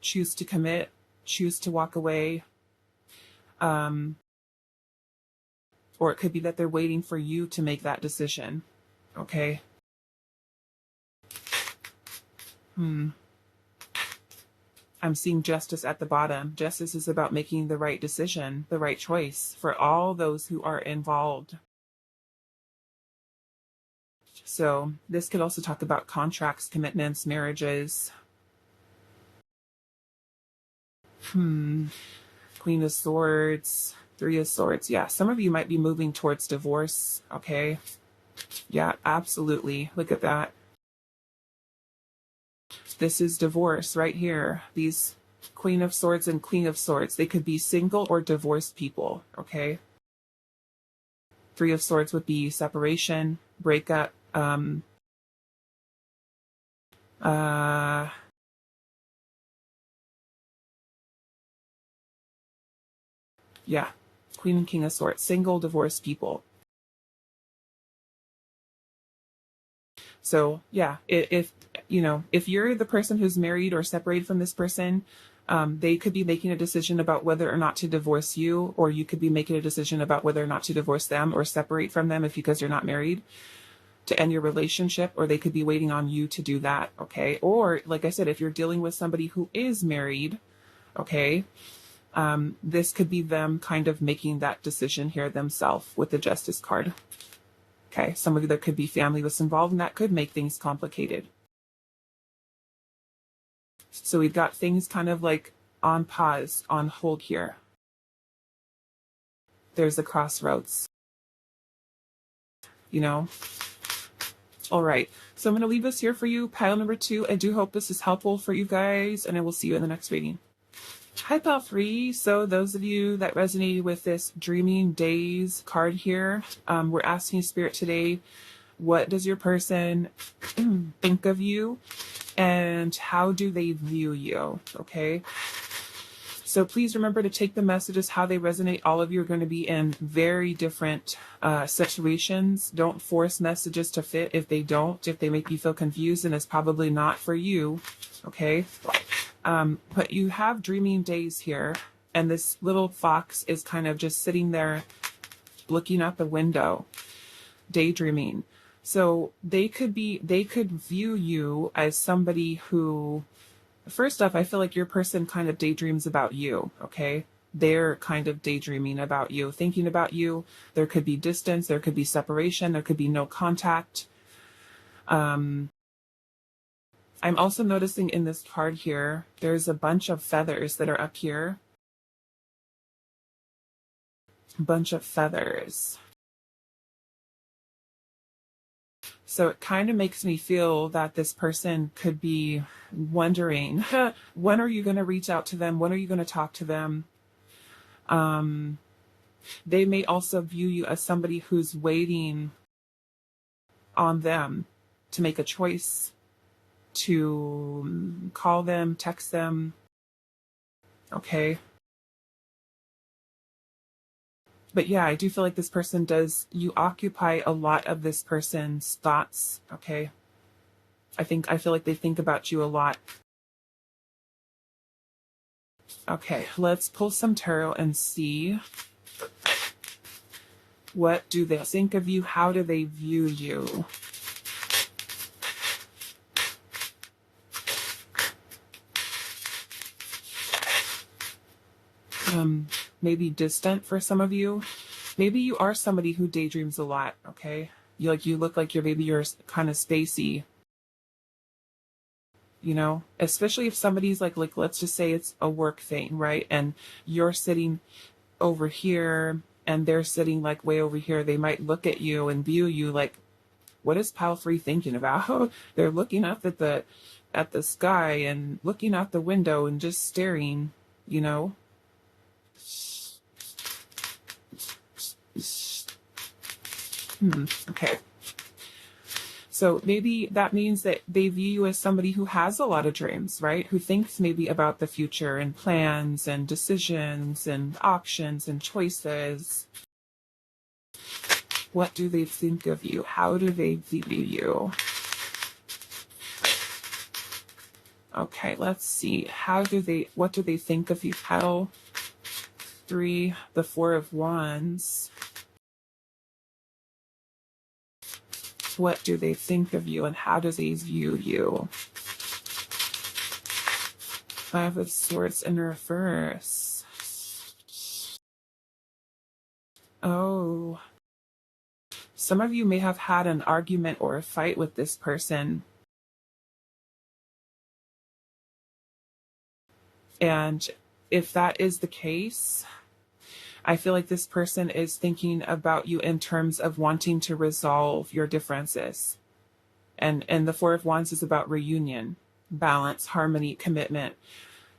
Choose to commit, choose to walk away. Or it could be that they're waiting for you to make that decision. Okay? I'm seeing justice at the bottom. Justice is about making the right decision, the right choice for all those who are involved. So this could also talk about contracts, commitments, marriages. Queen of Swords, Three of Swords. Yeah, some of you might be moving towards divorce. Okay. Yeah, absolutely. Look at that. This is divorce right here. These Queen of Swords and Queen of Swords, they could be single or divorced people. Okay. Three of Swords would be separation, breakup, Yeah. Queen and King of Swords, single, divorced people. So yeah, if you know, if you're the person who's married or separated from this person, they could be making a decision about whether or not to divorce you, or you could be making a decision about whether or not to divorce them or separate from them if because you're not married, to end your relationship, or they could be waiting on you to do that. Okay. Or like I said, if you're dealing with somebody who is married, okay, this could be them kind of making that decision here themselves with the Justice card. Okay, some of you, there could be family that's involved, and that could make things complicated. So we've got things kind of like on pause, on hold here. There's a crossroads, you know? All right, so I'm going to leave this here for you, pile number 2. I do hope this is helpful for you guys, and I will see you in the next reading. Hi, pile 3. So those of you that resonated with this Dreaming Days card here, we're asking Spirit today, what does your person think of you, and how do they view you? Okay. So please remember to take the messages how they resonate. All of you are going to be in very different situations. Don't force messages to fit if they don't. If they make you feel confused, then it's probably not for you. Okay. But you have Dreaming Days here, and this little fox is kind of just sitting there looking out the window, daydreaming. So they could view you as somebody who, first off, I feel like your person kind of daydreams about you, okay? They're kind of daydreaming about you, thinking about you. There could be distance, there could be separation, there could be no contact. I'm also noticing in this card here, there's a bunch of feathers that are up here. A bunch of feathers. So it kind of makes me feel that this person could be wondering, when are you going to reach out to them? When are you going to talk to them? They may also view you as somebody who's waiting on them to make a choice, to call them, text them. Okay. But yeah, I do feel like this person you occupy a lot of this person's thoughts. Okay. I feel like they think about you a lot. Okay, let's pull some tarot and see, what do they think of you? How do they view you? Maybe distant for some of you. Maybe you are somebody who daydreams a lot, okay? You look like you're kind of spacey. You know, especially if somebody's like let's just say it's a work thing, right? And you're sitting over here and they're sitting like way over here. They might look at you and view you like, what is pile 3 thinking about? They're looking up at the sky and looking out the window and just staring, you know? Okay. So maybe that means that they view you as somebody who has a lot of dreams, right? Who thinks maybe about the future and plans and decisions and options and choices. What do they think of you? How do they view you? Okay, let's see. What do they think of you? Petal 3, the 4 of Wands. What do they think of you, and how do they view you? 5 of Swords in reverse. Oh. Some of you may have had an argument or a fight with this person. And if that is the case, I feel like this person is thinking about you in terms of wanting to resolve your differences. And the 4 of Wands is about reunion, balance, harmony, commitment.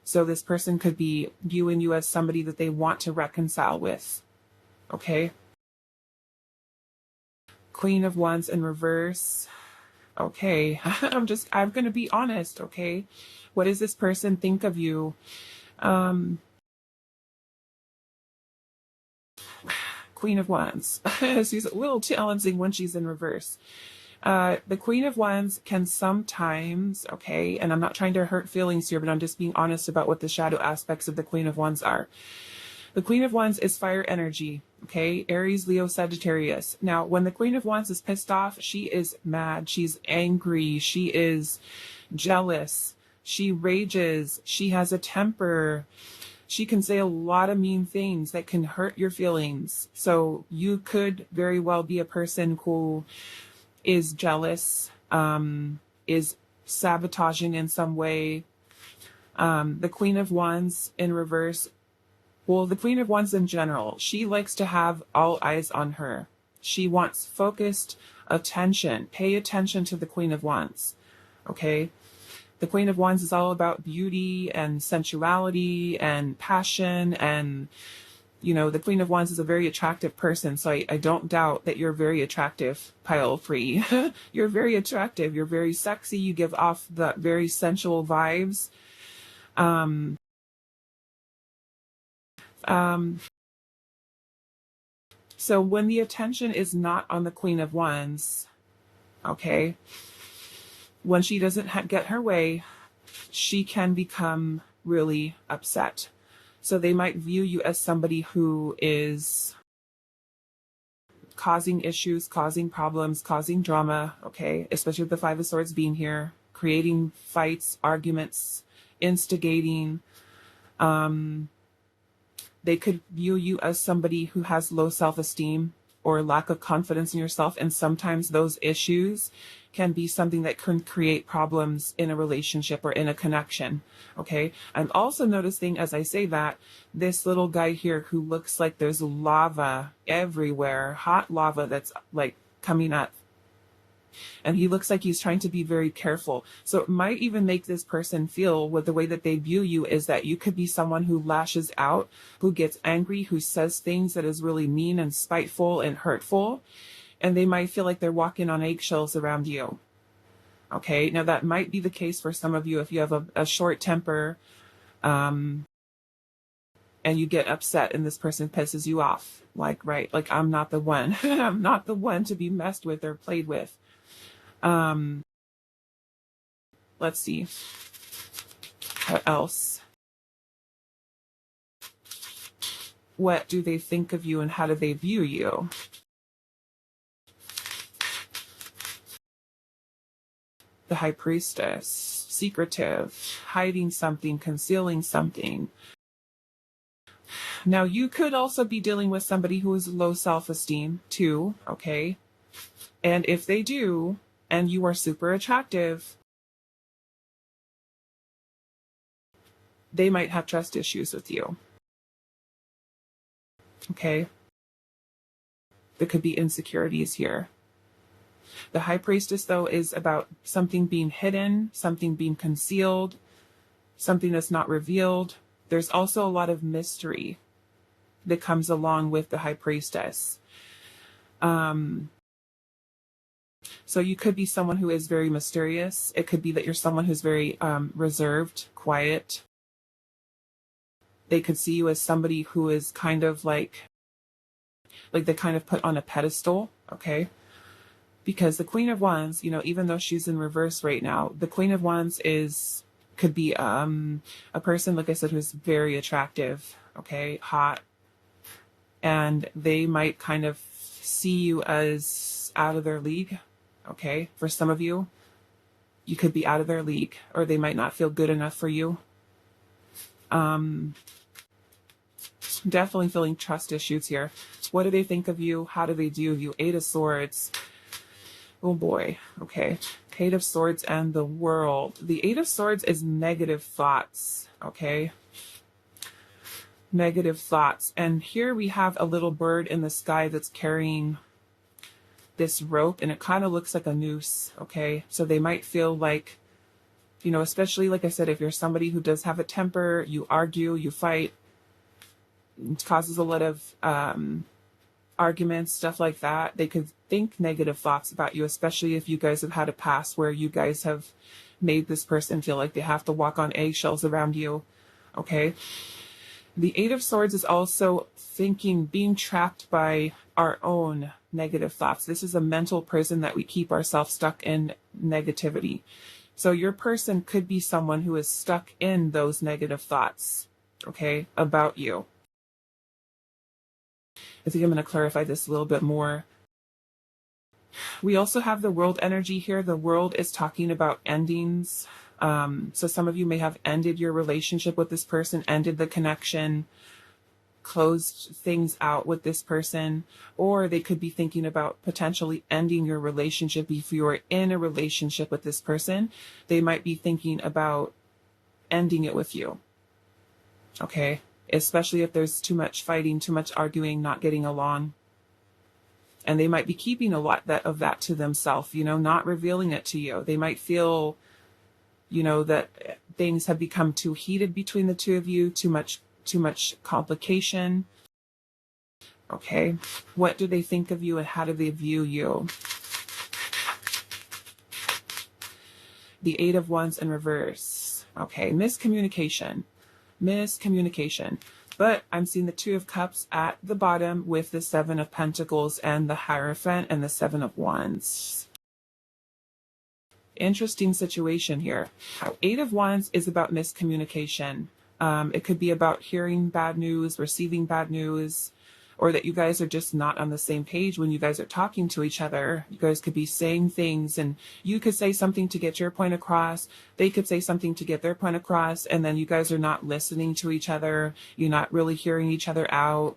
So this person could be viewing you as somebody that they want to reconcile with. Okay? Queen of Wands in reverse. Okay, I'm going to be honest, okay? What does this person think of you? Queen of Wands. She's a little challenging when she's in reverse. The Queen of Wands can sometimes, okay, and I'm not trying to hurt feelings here, but I'm just being honest about what the shadow aspects of the Queen of Wands are. The Queen of Wands is fire energy, okay? Aries, Leo, Sagittarius. Now, when the Queen of Wands is pissed off, she is mad, she's angry, she is jealous, she rages, she has a temper. She can say a lot of mean things that can hurt your feelings. So you could very well be a person who is jealous, is sabotaging in some way. The Queen of Wands in reverse, well, the Queen of Wands in general, she likes to have all eyes on her. She wants focused attention. Pay attention to the Queen of Wands, okay? The Queen of Wands is all about beauty and sensuality and passion, and, you know, the Queen of Wands is a very attractive person, so I don't doubt that you're very attractive, pile free. You're very attractive, you're very sexy, you give off the very sensual vibes. So when the attention is not on the Queen of Wands, okay, when she doesn't get her way, she can become really upset. So they might view you as somebody who is causing issues, causing problems, causing drama, okay, especially with the Five of Swords being here, creating fights, arguments, instigating. They could view you as somebody who has low self-esteem or lack of confidence in yourself, and sometimes those issues can be something that can create problems in a relationship or in a connection, okay? I'm also noticing, as I say that, this little guy here who looks like there's lava everywhere, hot lava that's like coming up. And he looks like he's trying to be very careful. So it might even make this person feel, with the way that they view you, is that you could be someone who lashes out, who gets angry, who says things that is really mean and spiteful and hurtful. And they might feel like they're walking on eggshells around you. Okay, now that might be the case for some of you if you have a short temper, and you get upset and this person pisses you off. Like, right, like I'm not the one. I'm not the one to be messed with or played with. Let's see. What else? What do they think of you and how do they view you? The High Priestess, secretive, hiding something, concealing something. Now, you could also be dealing with somebody who is low self-esteem too, okay? And if they do, and you are super attractive, they might have trust issues with you. Okay? There could be insecurities here. The High Priestess, though, is about something being hidden, something being concealed, something that's not revealed. There's also a lot of mystery that comes along with the High Priestess. So you could be someone who is very mysterious. It could be that you're someone who's very reserved, quiet. They could see you as somebody who is kind of like they kind of put on a pedestal, okay? Because the Queen of Wands, you know, even though she's in reverse right now, the Queen of Wands could be a person, like I said, who's very attractive, okay, hot, and they might kind of see you as out of their league, okay? For some of you, you could be out of their league, or they might not feel good enough for you. Definitely feeling trust issues here. What do they think of you? How do they view you? Eight of Swords. Oh boy. Okay. Eight of Swords and the World. The Eight of Swords is negative thoughts. Okay. Negative thoughts. And here we have a little bird in the sky that's carrying this rope, and it kind of looks like a noose. Okay. So they might feel like, you know, especially like I said, if you're somebody who does have a temper, you argue, you fight, it causes a lot of arguments, stuff like that. They could think negative thoughts about you, especially if you guys have had a past where you guys have made this person feel like they have to walk on eggshells around you. Okay. The Eight of Swords is also thinking, being trapped by our own negative thoughts. This is a mental prison that we keep ourselves stuck in negativity. So your person could be someone who is stuck in those negative thoughts, okay, about you. I think I'm going to clarify this a little bit more. We also have the World energy here. The World is talking about endings. So some of you may have ended your relationship with this person, ended the connection, closed things out with this person, or they could be thinking about potentially ending your relationship. If you're in a relationship with this person, they might be thinking about ending it with you. Okay? Especially if there's too much fighting, too much arguing, not getting along. And they might be keeping a lot of that to themselves, not revealing it to you. They might feel, that things have become too heated between the two of you, too much complication. Okay. What do they think of you and how do they view you? The Eight of Wands in reverse. Okay. Miscommunication. But I'm seeing the Two of Cups at the bottom with the Seven of Pentacles and the Hierophant and the Seven of Wands. Interesting situation here. Eight of Wands is about miscommunication. It could be about hearing bad news, receiving bad news, or that you guys are just not on the same page when you guys are talking to each other. You guys could be saying things and you could say something to get your point across. They could say something to get their point across. And then you guys are not listening to each other. You're not really hearing each other out,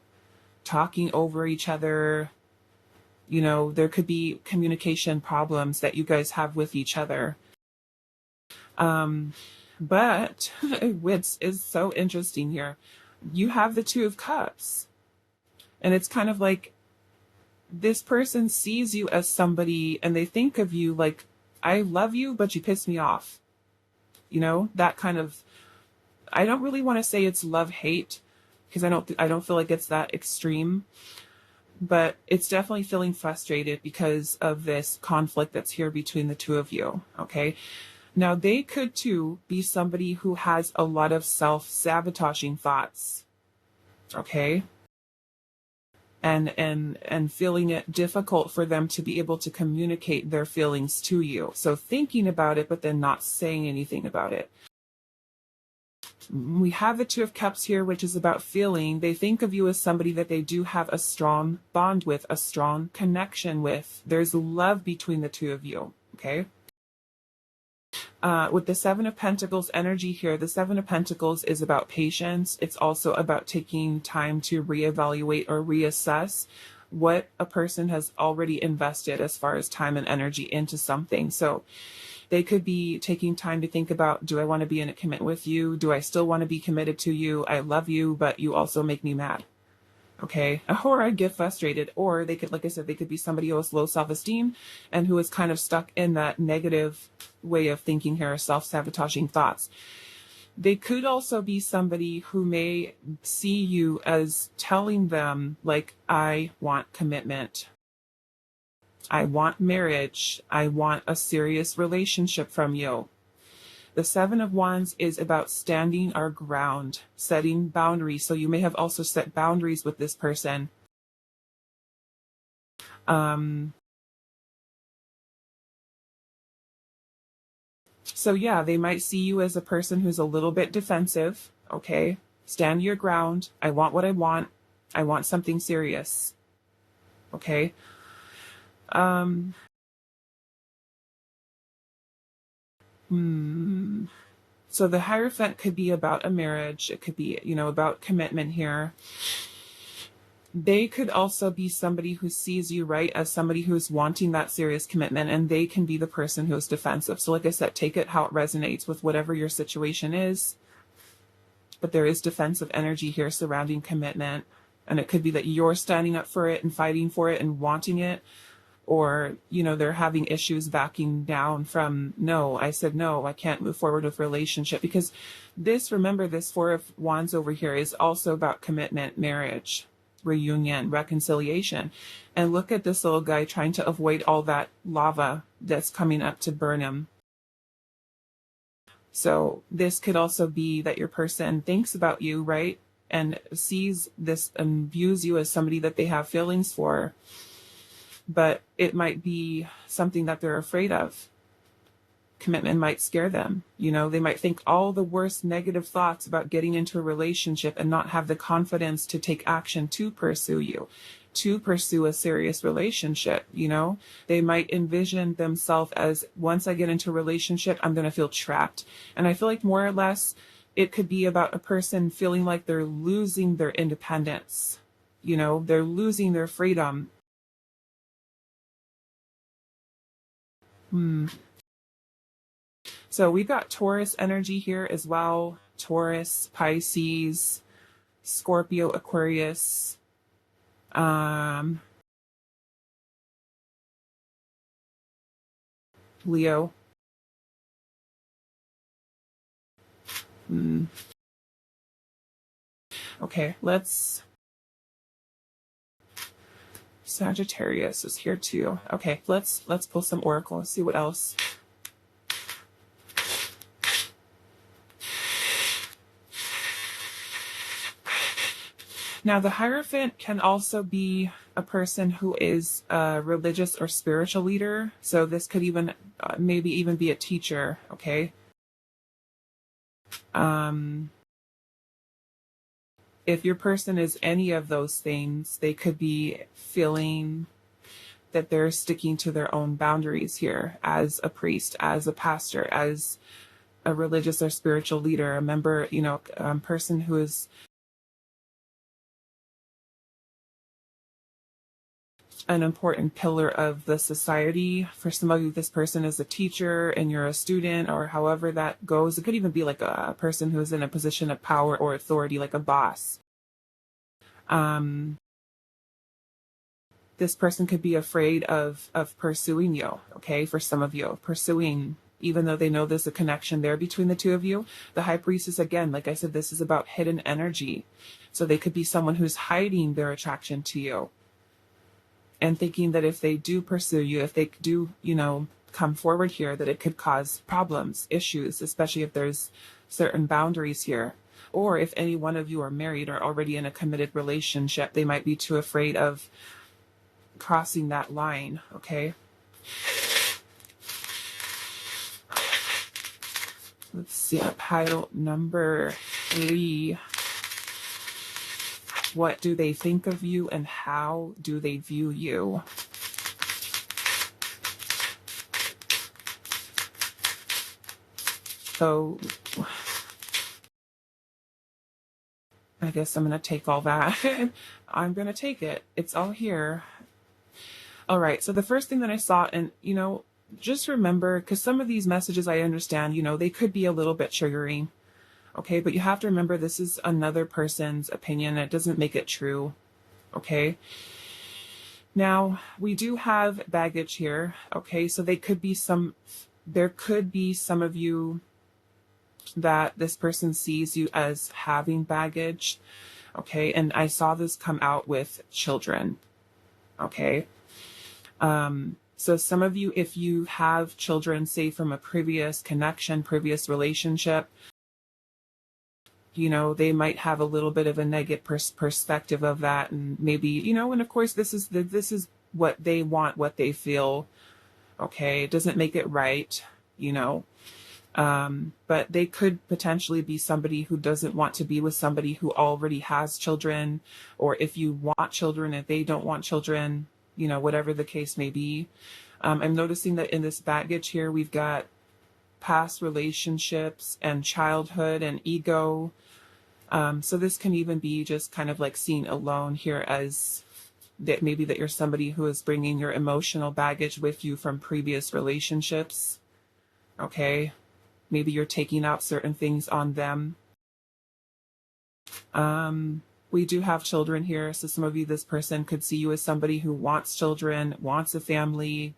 talking over each other. There could be communication problems that you guys have with each other. But which is so interesting here. You have the Two of Cups. And it's kind of like this person sees you as somebody and they think of you like, I love you, but you piss me off. That kind of, I don't really want to say it's love-hate because I don't feel like it's that extreme. But it's definitely feeling frustrated because of this conflict that's here between the two of you, okay? Now, they could, too, be somebody who has a lot of self-sabotaging thoughts, okay? And feeling it difficult for them to be able to communicate their feelings to you. So thinking about it, but then not saying anything about it. We have the Two of Cups here, which is about feeling. They think of you as somebody that they do have a strong bond with, a strong connection with. There's love between the two of you, okay? With the Seven of Pentacles energy here, the Seven of Pentacles is about patience. It's also about taking time to reevaluate or reassess what a person has already invested as far as time and energy into something. So they could be taking time to think about, do I want to be in a commitment with you? Do I still want to be committed to you? I love you, but you also make me mad. Okay. Or I get frustrated. Or they could, like I said, they could be somebody who has low self-esteem and who is kind of stuck in that negative way of thinking here, self-sabotaging thoughts. They could also be somebody who may see you as telling them, like, I want commitment. I want marriage. I want a serious relationship from you. The Seven of Wands is about standing our ground, setting boundaries. So you may have also set boundaries with this person. So yeah, they might see you as a person who's a little bit defensive. Okay, stand your ground. I want what I want. I want something serious. Okay. So the Hierophant could be about a marriage. It could be, about commitment here. They could also be somebody who sees you, right, as somebody who's wanting that serious commitment, and they can be the person who's defensive. So like I said, take it how it resonates with whatever your situation is. But there is defensive energy here surrounding commitment. And it could be that you're standing up for it and fighting for it and wanting it. Or, they're having issues backing down from, no, I said, no, I can't move forward with relationship. Because remember, this Four of Wands over here is also about commitment, marriage, reunion, reconciliation. And look at this little guy trying to avoid all that lava that's coming up to burn him. So this could also be that your person thinks about you, right? and sees this and views you as somebody that they have feelings for, but it might be something that they're afraid of. Commitment might scare them. They might think all the worst negative thoughts about getting into a relationship and not have the confidence to take action to pursue you, to pursue a serious relationship. They might envision themselves as, once I get into a relationship, I'm going to feel trapped. And I feel like more or less it could be about a person feeling like they're losing their independence. They're losing their freedom. So we've got Taurus energy here as well. Taurus, Pisces, Scorpio, Aquarius. Leo. Okay, Sagittarius is here too. Okay, let's pull some oracle. Let's see what else. Now, the Hierophant can also be a person who is a religious or spiritual leader. So this could even maybe even be a teacher. Okay. If your person is any of those things, they could be feeling that they're sticking to their own boundaries here as a priest, as a pastor, as a religious or spiritual leader, a member, person who is an important pillar of the society. For some of you, this person is a teacher and you're a student, or however that goes. It could even be like a person who is in a position of power or authority, like a boss. This person could be afraid of pursuing you, okay? For some of you, pursuing, even though they know there's a connection there between the two of you. The High Priestess, again, like I said, this is about hidden energy. So they could be someone who's hiding their attraction to you and thinking that if they do pursue you, if they do, come forward here, that it could cause problems, issues, especially if there's certain boundaries here. Or if any one of you are married or already in a committed relationship, they might be too afraid of crossing that line, okay? Let's see, pile number 3. What do they think of you and how do they view you? So I guess I'm going to take all that. I'm going to take it. It's all here. All right. So the first thing that I saw, and, just remember, because some of these messages I understand, they could be a little bit triggering. Okay, but you have to remember this is another person's opinion. It doesn't make it true. Okay. Now, we do have baggage here. Okay, so there could be some of you that this person sees you as having baggage. Okay, and I saw this come out with children. Okay. So some of you, if you have children, say from a previous connection, previous relationship, they might have a little bit of a negative perspective of that. And maybe, and of course this is what they want, what they feel. Okay. It doesn't make it right, but they could potentially be somebody who doesn't want to be with somebody who already has children, or if you want children, if they don't want children, whatever the case may be. I'm noticing that in this baggage here, we've got past relationships and childhood and ego. So this can even be just kind of like seen alone here as that maybe that you're somebody who is bringing your emotional baggage with you from previous relationships. Okay. Maybe you're taking out certain things on them. We do have children here. So some of you, this person could see you as somebody who wants children, wants a family.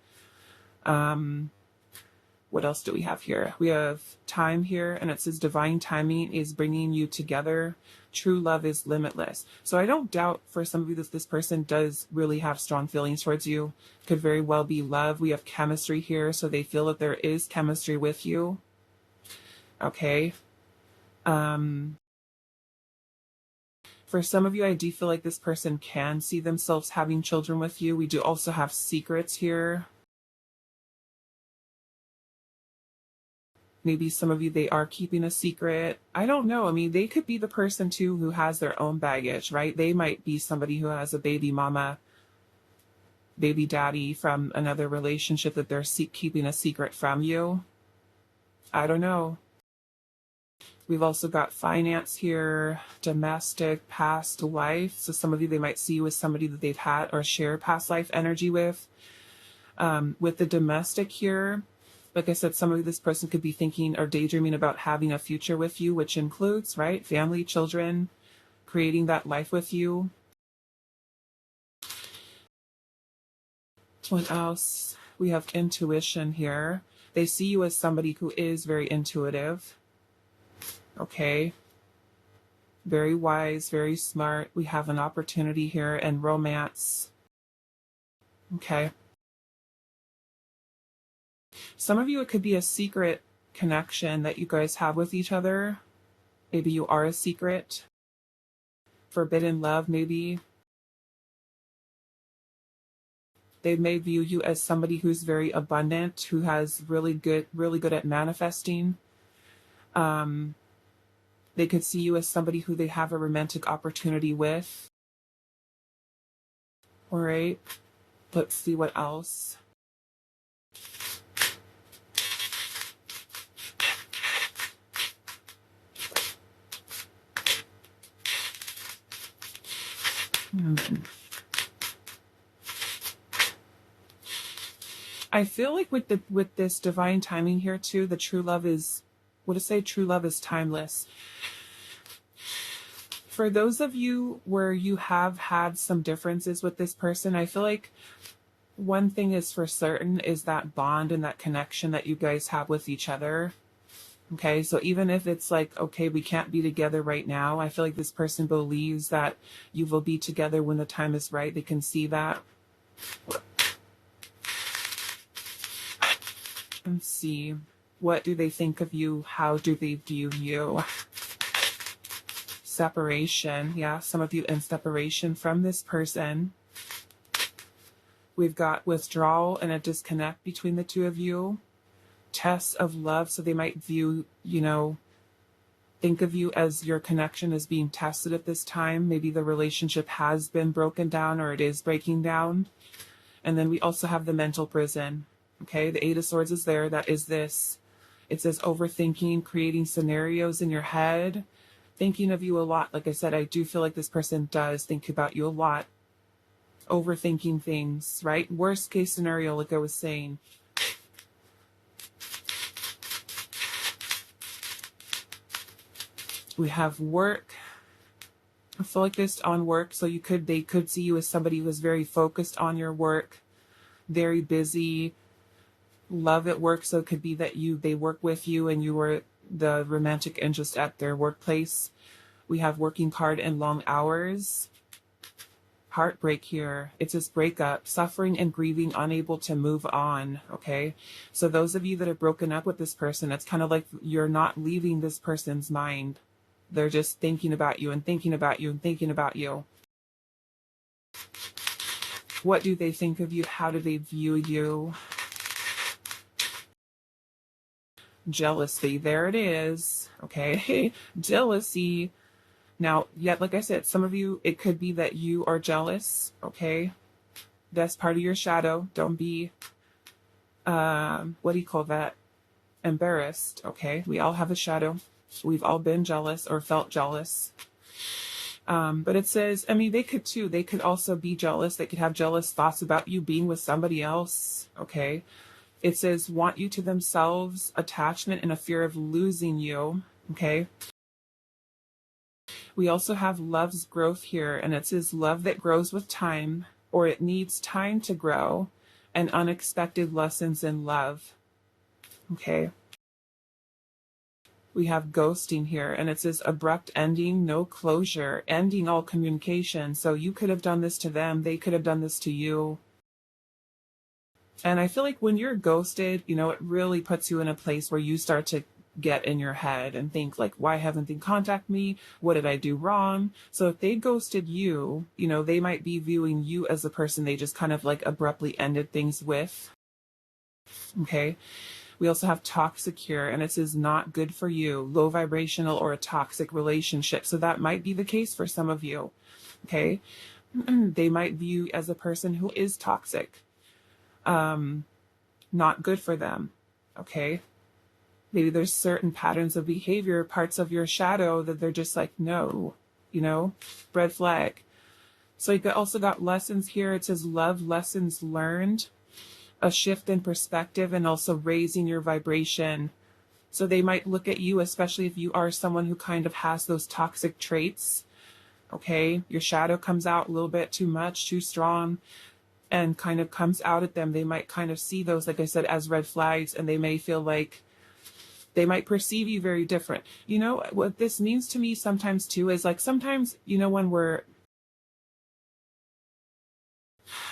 What else do we have here? We have time here, and it says divine timing is bringing you together. True love is limitless. So I don't doubt for some of you that this person does really have strong feelings towards you. Could very well be love. We have chemistry here, so they feel that there is chemistry with you. Okay. For some of you, I do feel like this person can see themselves having children with you. We do also have secrets here. Maybe some of you, they are keeping a secret. I don't know. I mean, they could be the person too who has their own baggage, right? They might be somebody who has a baby mama, baby daddy from another relationship that they're keeping a secret from you. I don't know. We've also got finance here, domestic, past life. So some of you, they might see you as somebody that they've had or share past life energy with. With the domestic here, like I said, some of this person could be thinking or daydreaming about having a future with you, which includes, right, family, children, creating that life with you. What else? We have intuition here. They see you as somebody who is very intuitive. Okay. Very wise, very smart. We have an opportunity here and romance. Okay. Some of you, it could be a secret connection that you guys have with each other. Maybe you are a secret. Forbidden love, maybe. They may view you as somebody who's very abundant, who has really good at manifesting. They could see you as somebody who they have a romantic opportunity with. All right. Let's see what else. I feel like with this divine timing here too, the true love is, what to say, true love is timeless. For those of you where you have had some differences with this person, I feel like one thing is for certain is that bond and that connection that you guys have with each other. Okay, so even if it's like, okay, we can't be together right now, I feel like this person believes that you will be together when the time is right. They can see that. Let's see. What do they think of you? How do they view you? Separation. Yeah, some of you in separation from this person. We've got withdrawal and a disconnect between the two of you. Tests of love, so they might view, think of you as your connection is being tested at this time. Maybe the relationship has been broken down or it is breaking down. And then we also have the mental prison. Okay, the Eight of Swords is there. That is this. It says overthinking, creating scenarios in your head, thinking of you a lot. Like I said, I do feel like this person does think about you a lot. Overthinking things, right? Worst case scenario, like I was saying. We have work. I feel like this on work. So they could see you as somebody who is very focused on your work, very busy, love at work. So it could be that they work with you and you were the romantic interest at their workplace. We have working hard and long hours. Heartbreak here. It says breakup, suffering and grieving, unable to move on. Okay. So those of you that have broken up with this person, it's kind of like you're not leaving this person's mind. They're just thinking about you and thinking about you and thinking about you. What do they think of you? How do they view you? Jealousy. There it is. Okay. Jealousy. Now, yet, like I said, some of you, it could be that you are jealous. Okay. That's part of your shadow. Don't be, what do you call that? Embarrassed. Okay. We all have a shadow. We've all been jealous or felt jealous. But it says, I mean, they could too. They could also be jealous. They could have jealous thoughts about you being with somebody else. Okay. It says, want you to themselves, attachment and a fear of losing you. Okay. We also have love's growth here. And it says love that grows with time, or it needs time to grow, and unexpected lessons in love. Okay. We have ghosting here, and it says abrupt ending, no closure, ending all communication. So you could have done this to them. They could have done this to you. And I feel like when you're ghosted, it really puts you in a place where you start to get in your head and think like, why haven't they contacted me? What did I do wrong? So if they ghosted you, you know, they might be viewing you as the person they just kind of like abruptly ended things with. Okay. We also have toxic here, and it says not good for you, low vibrational or a toxic relationship. So that might be the case for some of you. Okay. They might view you as a person who is toxic. Not good for them. Okay. Maybe there's certain patterns of behavior, parts of your shadow that they're just like, no, you know, red flag. So you also got lessons here. It says love lessons learned, a shift in perspective, and also raising your vibration. So they might look at you, especially if you are someone who kind of has those toxic traits. Okay, your shadow comes out a little bit too much, too strong, and kind of comes out at them. They might kind of see those, like I said, as red flags, and they may feel like they might perceive you very different. You know, what this means to me sometimes too is like sometimes, you know, when we're,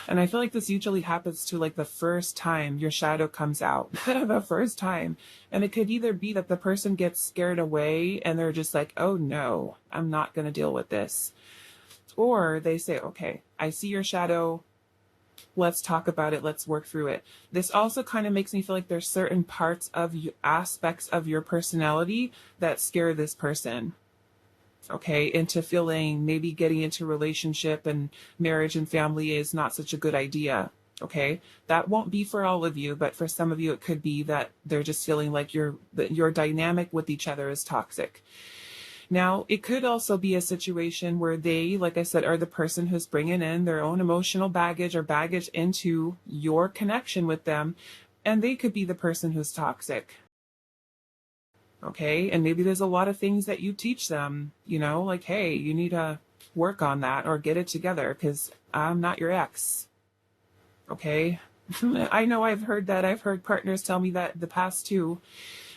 and I feel like this usually happens to like the first time your shadow comes out, the first time. And it could either be that the person gets scared away and they're just like, oh no, I'm not going to deal with this. Or they say, okay, I see your shadow. Let's talk about it. Let's work through it. This also kind of makes me feel like there's certain parts of you, aspects of your personality that scare this person. Okay, into feeling maybe getting into relationship and marriage and family is not such a good idea. Okay, that won't be for all of you, but for some of you, it could be that they're just feeling like your dynamic with each other is toxic. Now, it could also be a situation where they, like I said, are the person who's bringing in their own emotional baggage or baggage into your connection with them, and they could be the person who's toxic. Okay, and maybe there's a lot of things that you teach them, you know, like, hey, you need to work on that or get it together because I'm not your ex. Okay, I know I've heard that. I've heard partners tell me that the past too,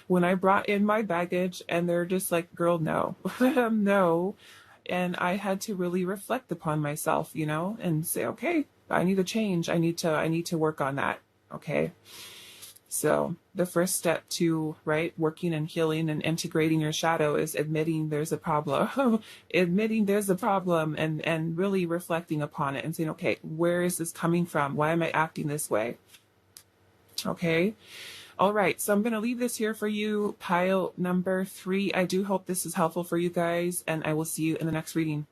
when I brought in my baggage and they're just like, girl, no, no. And I had to really reflect upon myself, you know, and say, okay, I need to change. I need to work on that. Okay. So the first step to, right, working and healing and integrating your shadow is admitting there's a problem, admitting there's a problem and really reflecting upon it and saying, okay, where is this coming from? Why am I acting this way? Okay. All right, so I'm going to leave this here for you, pile number 3. I do hope this is helpful for you guys, and I will see you in the next reading.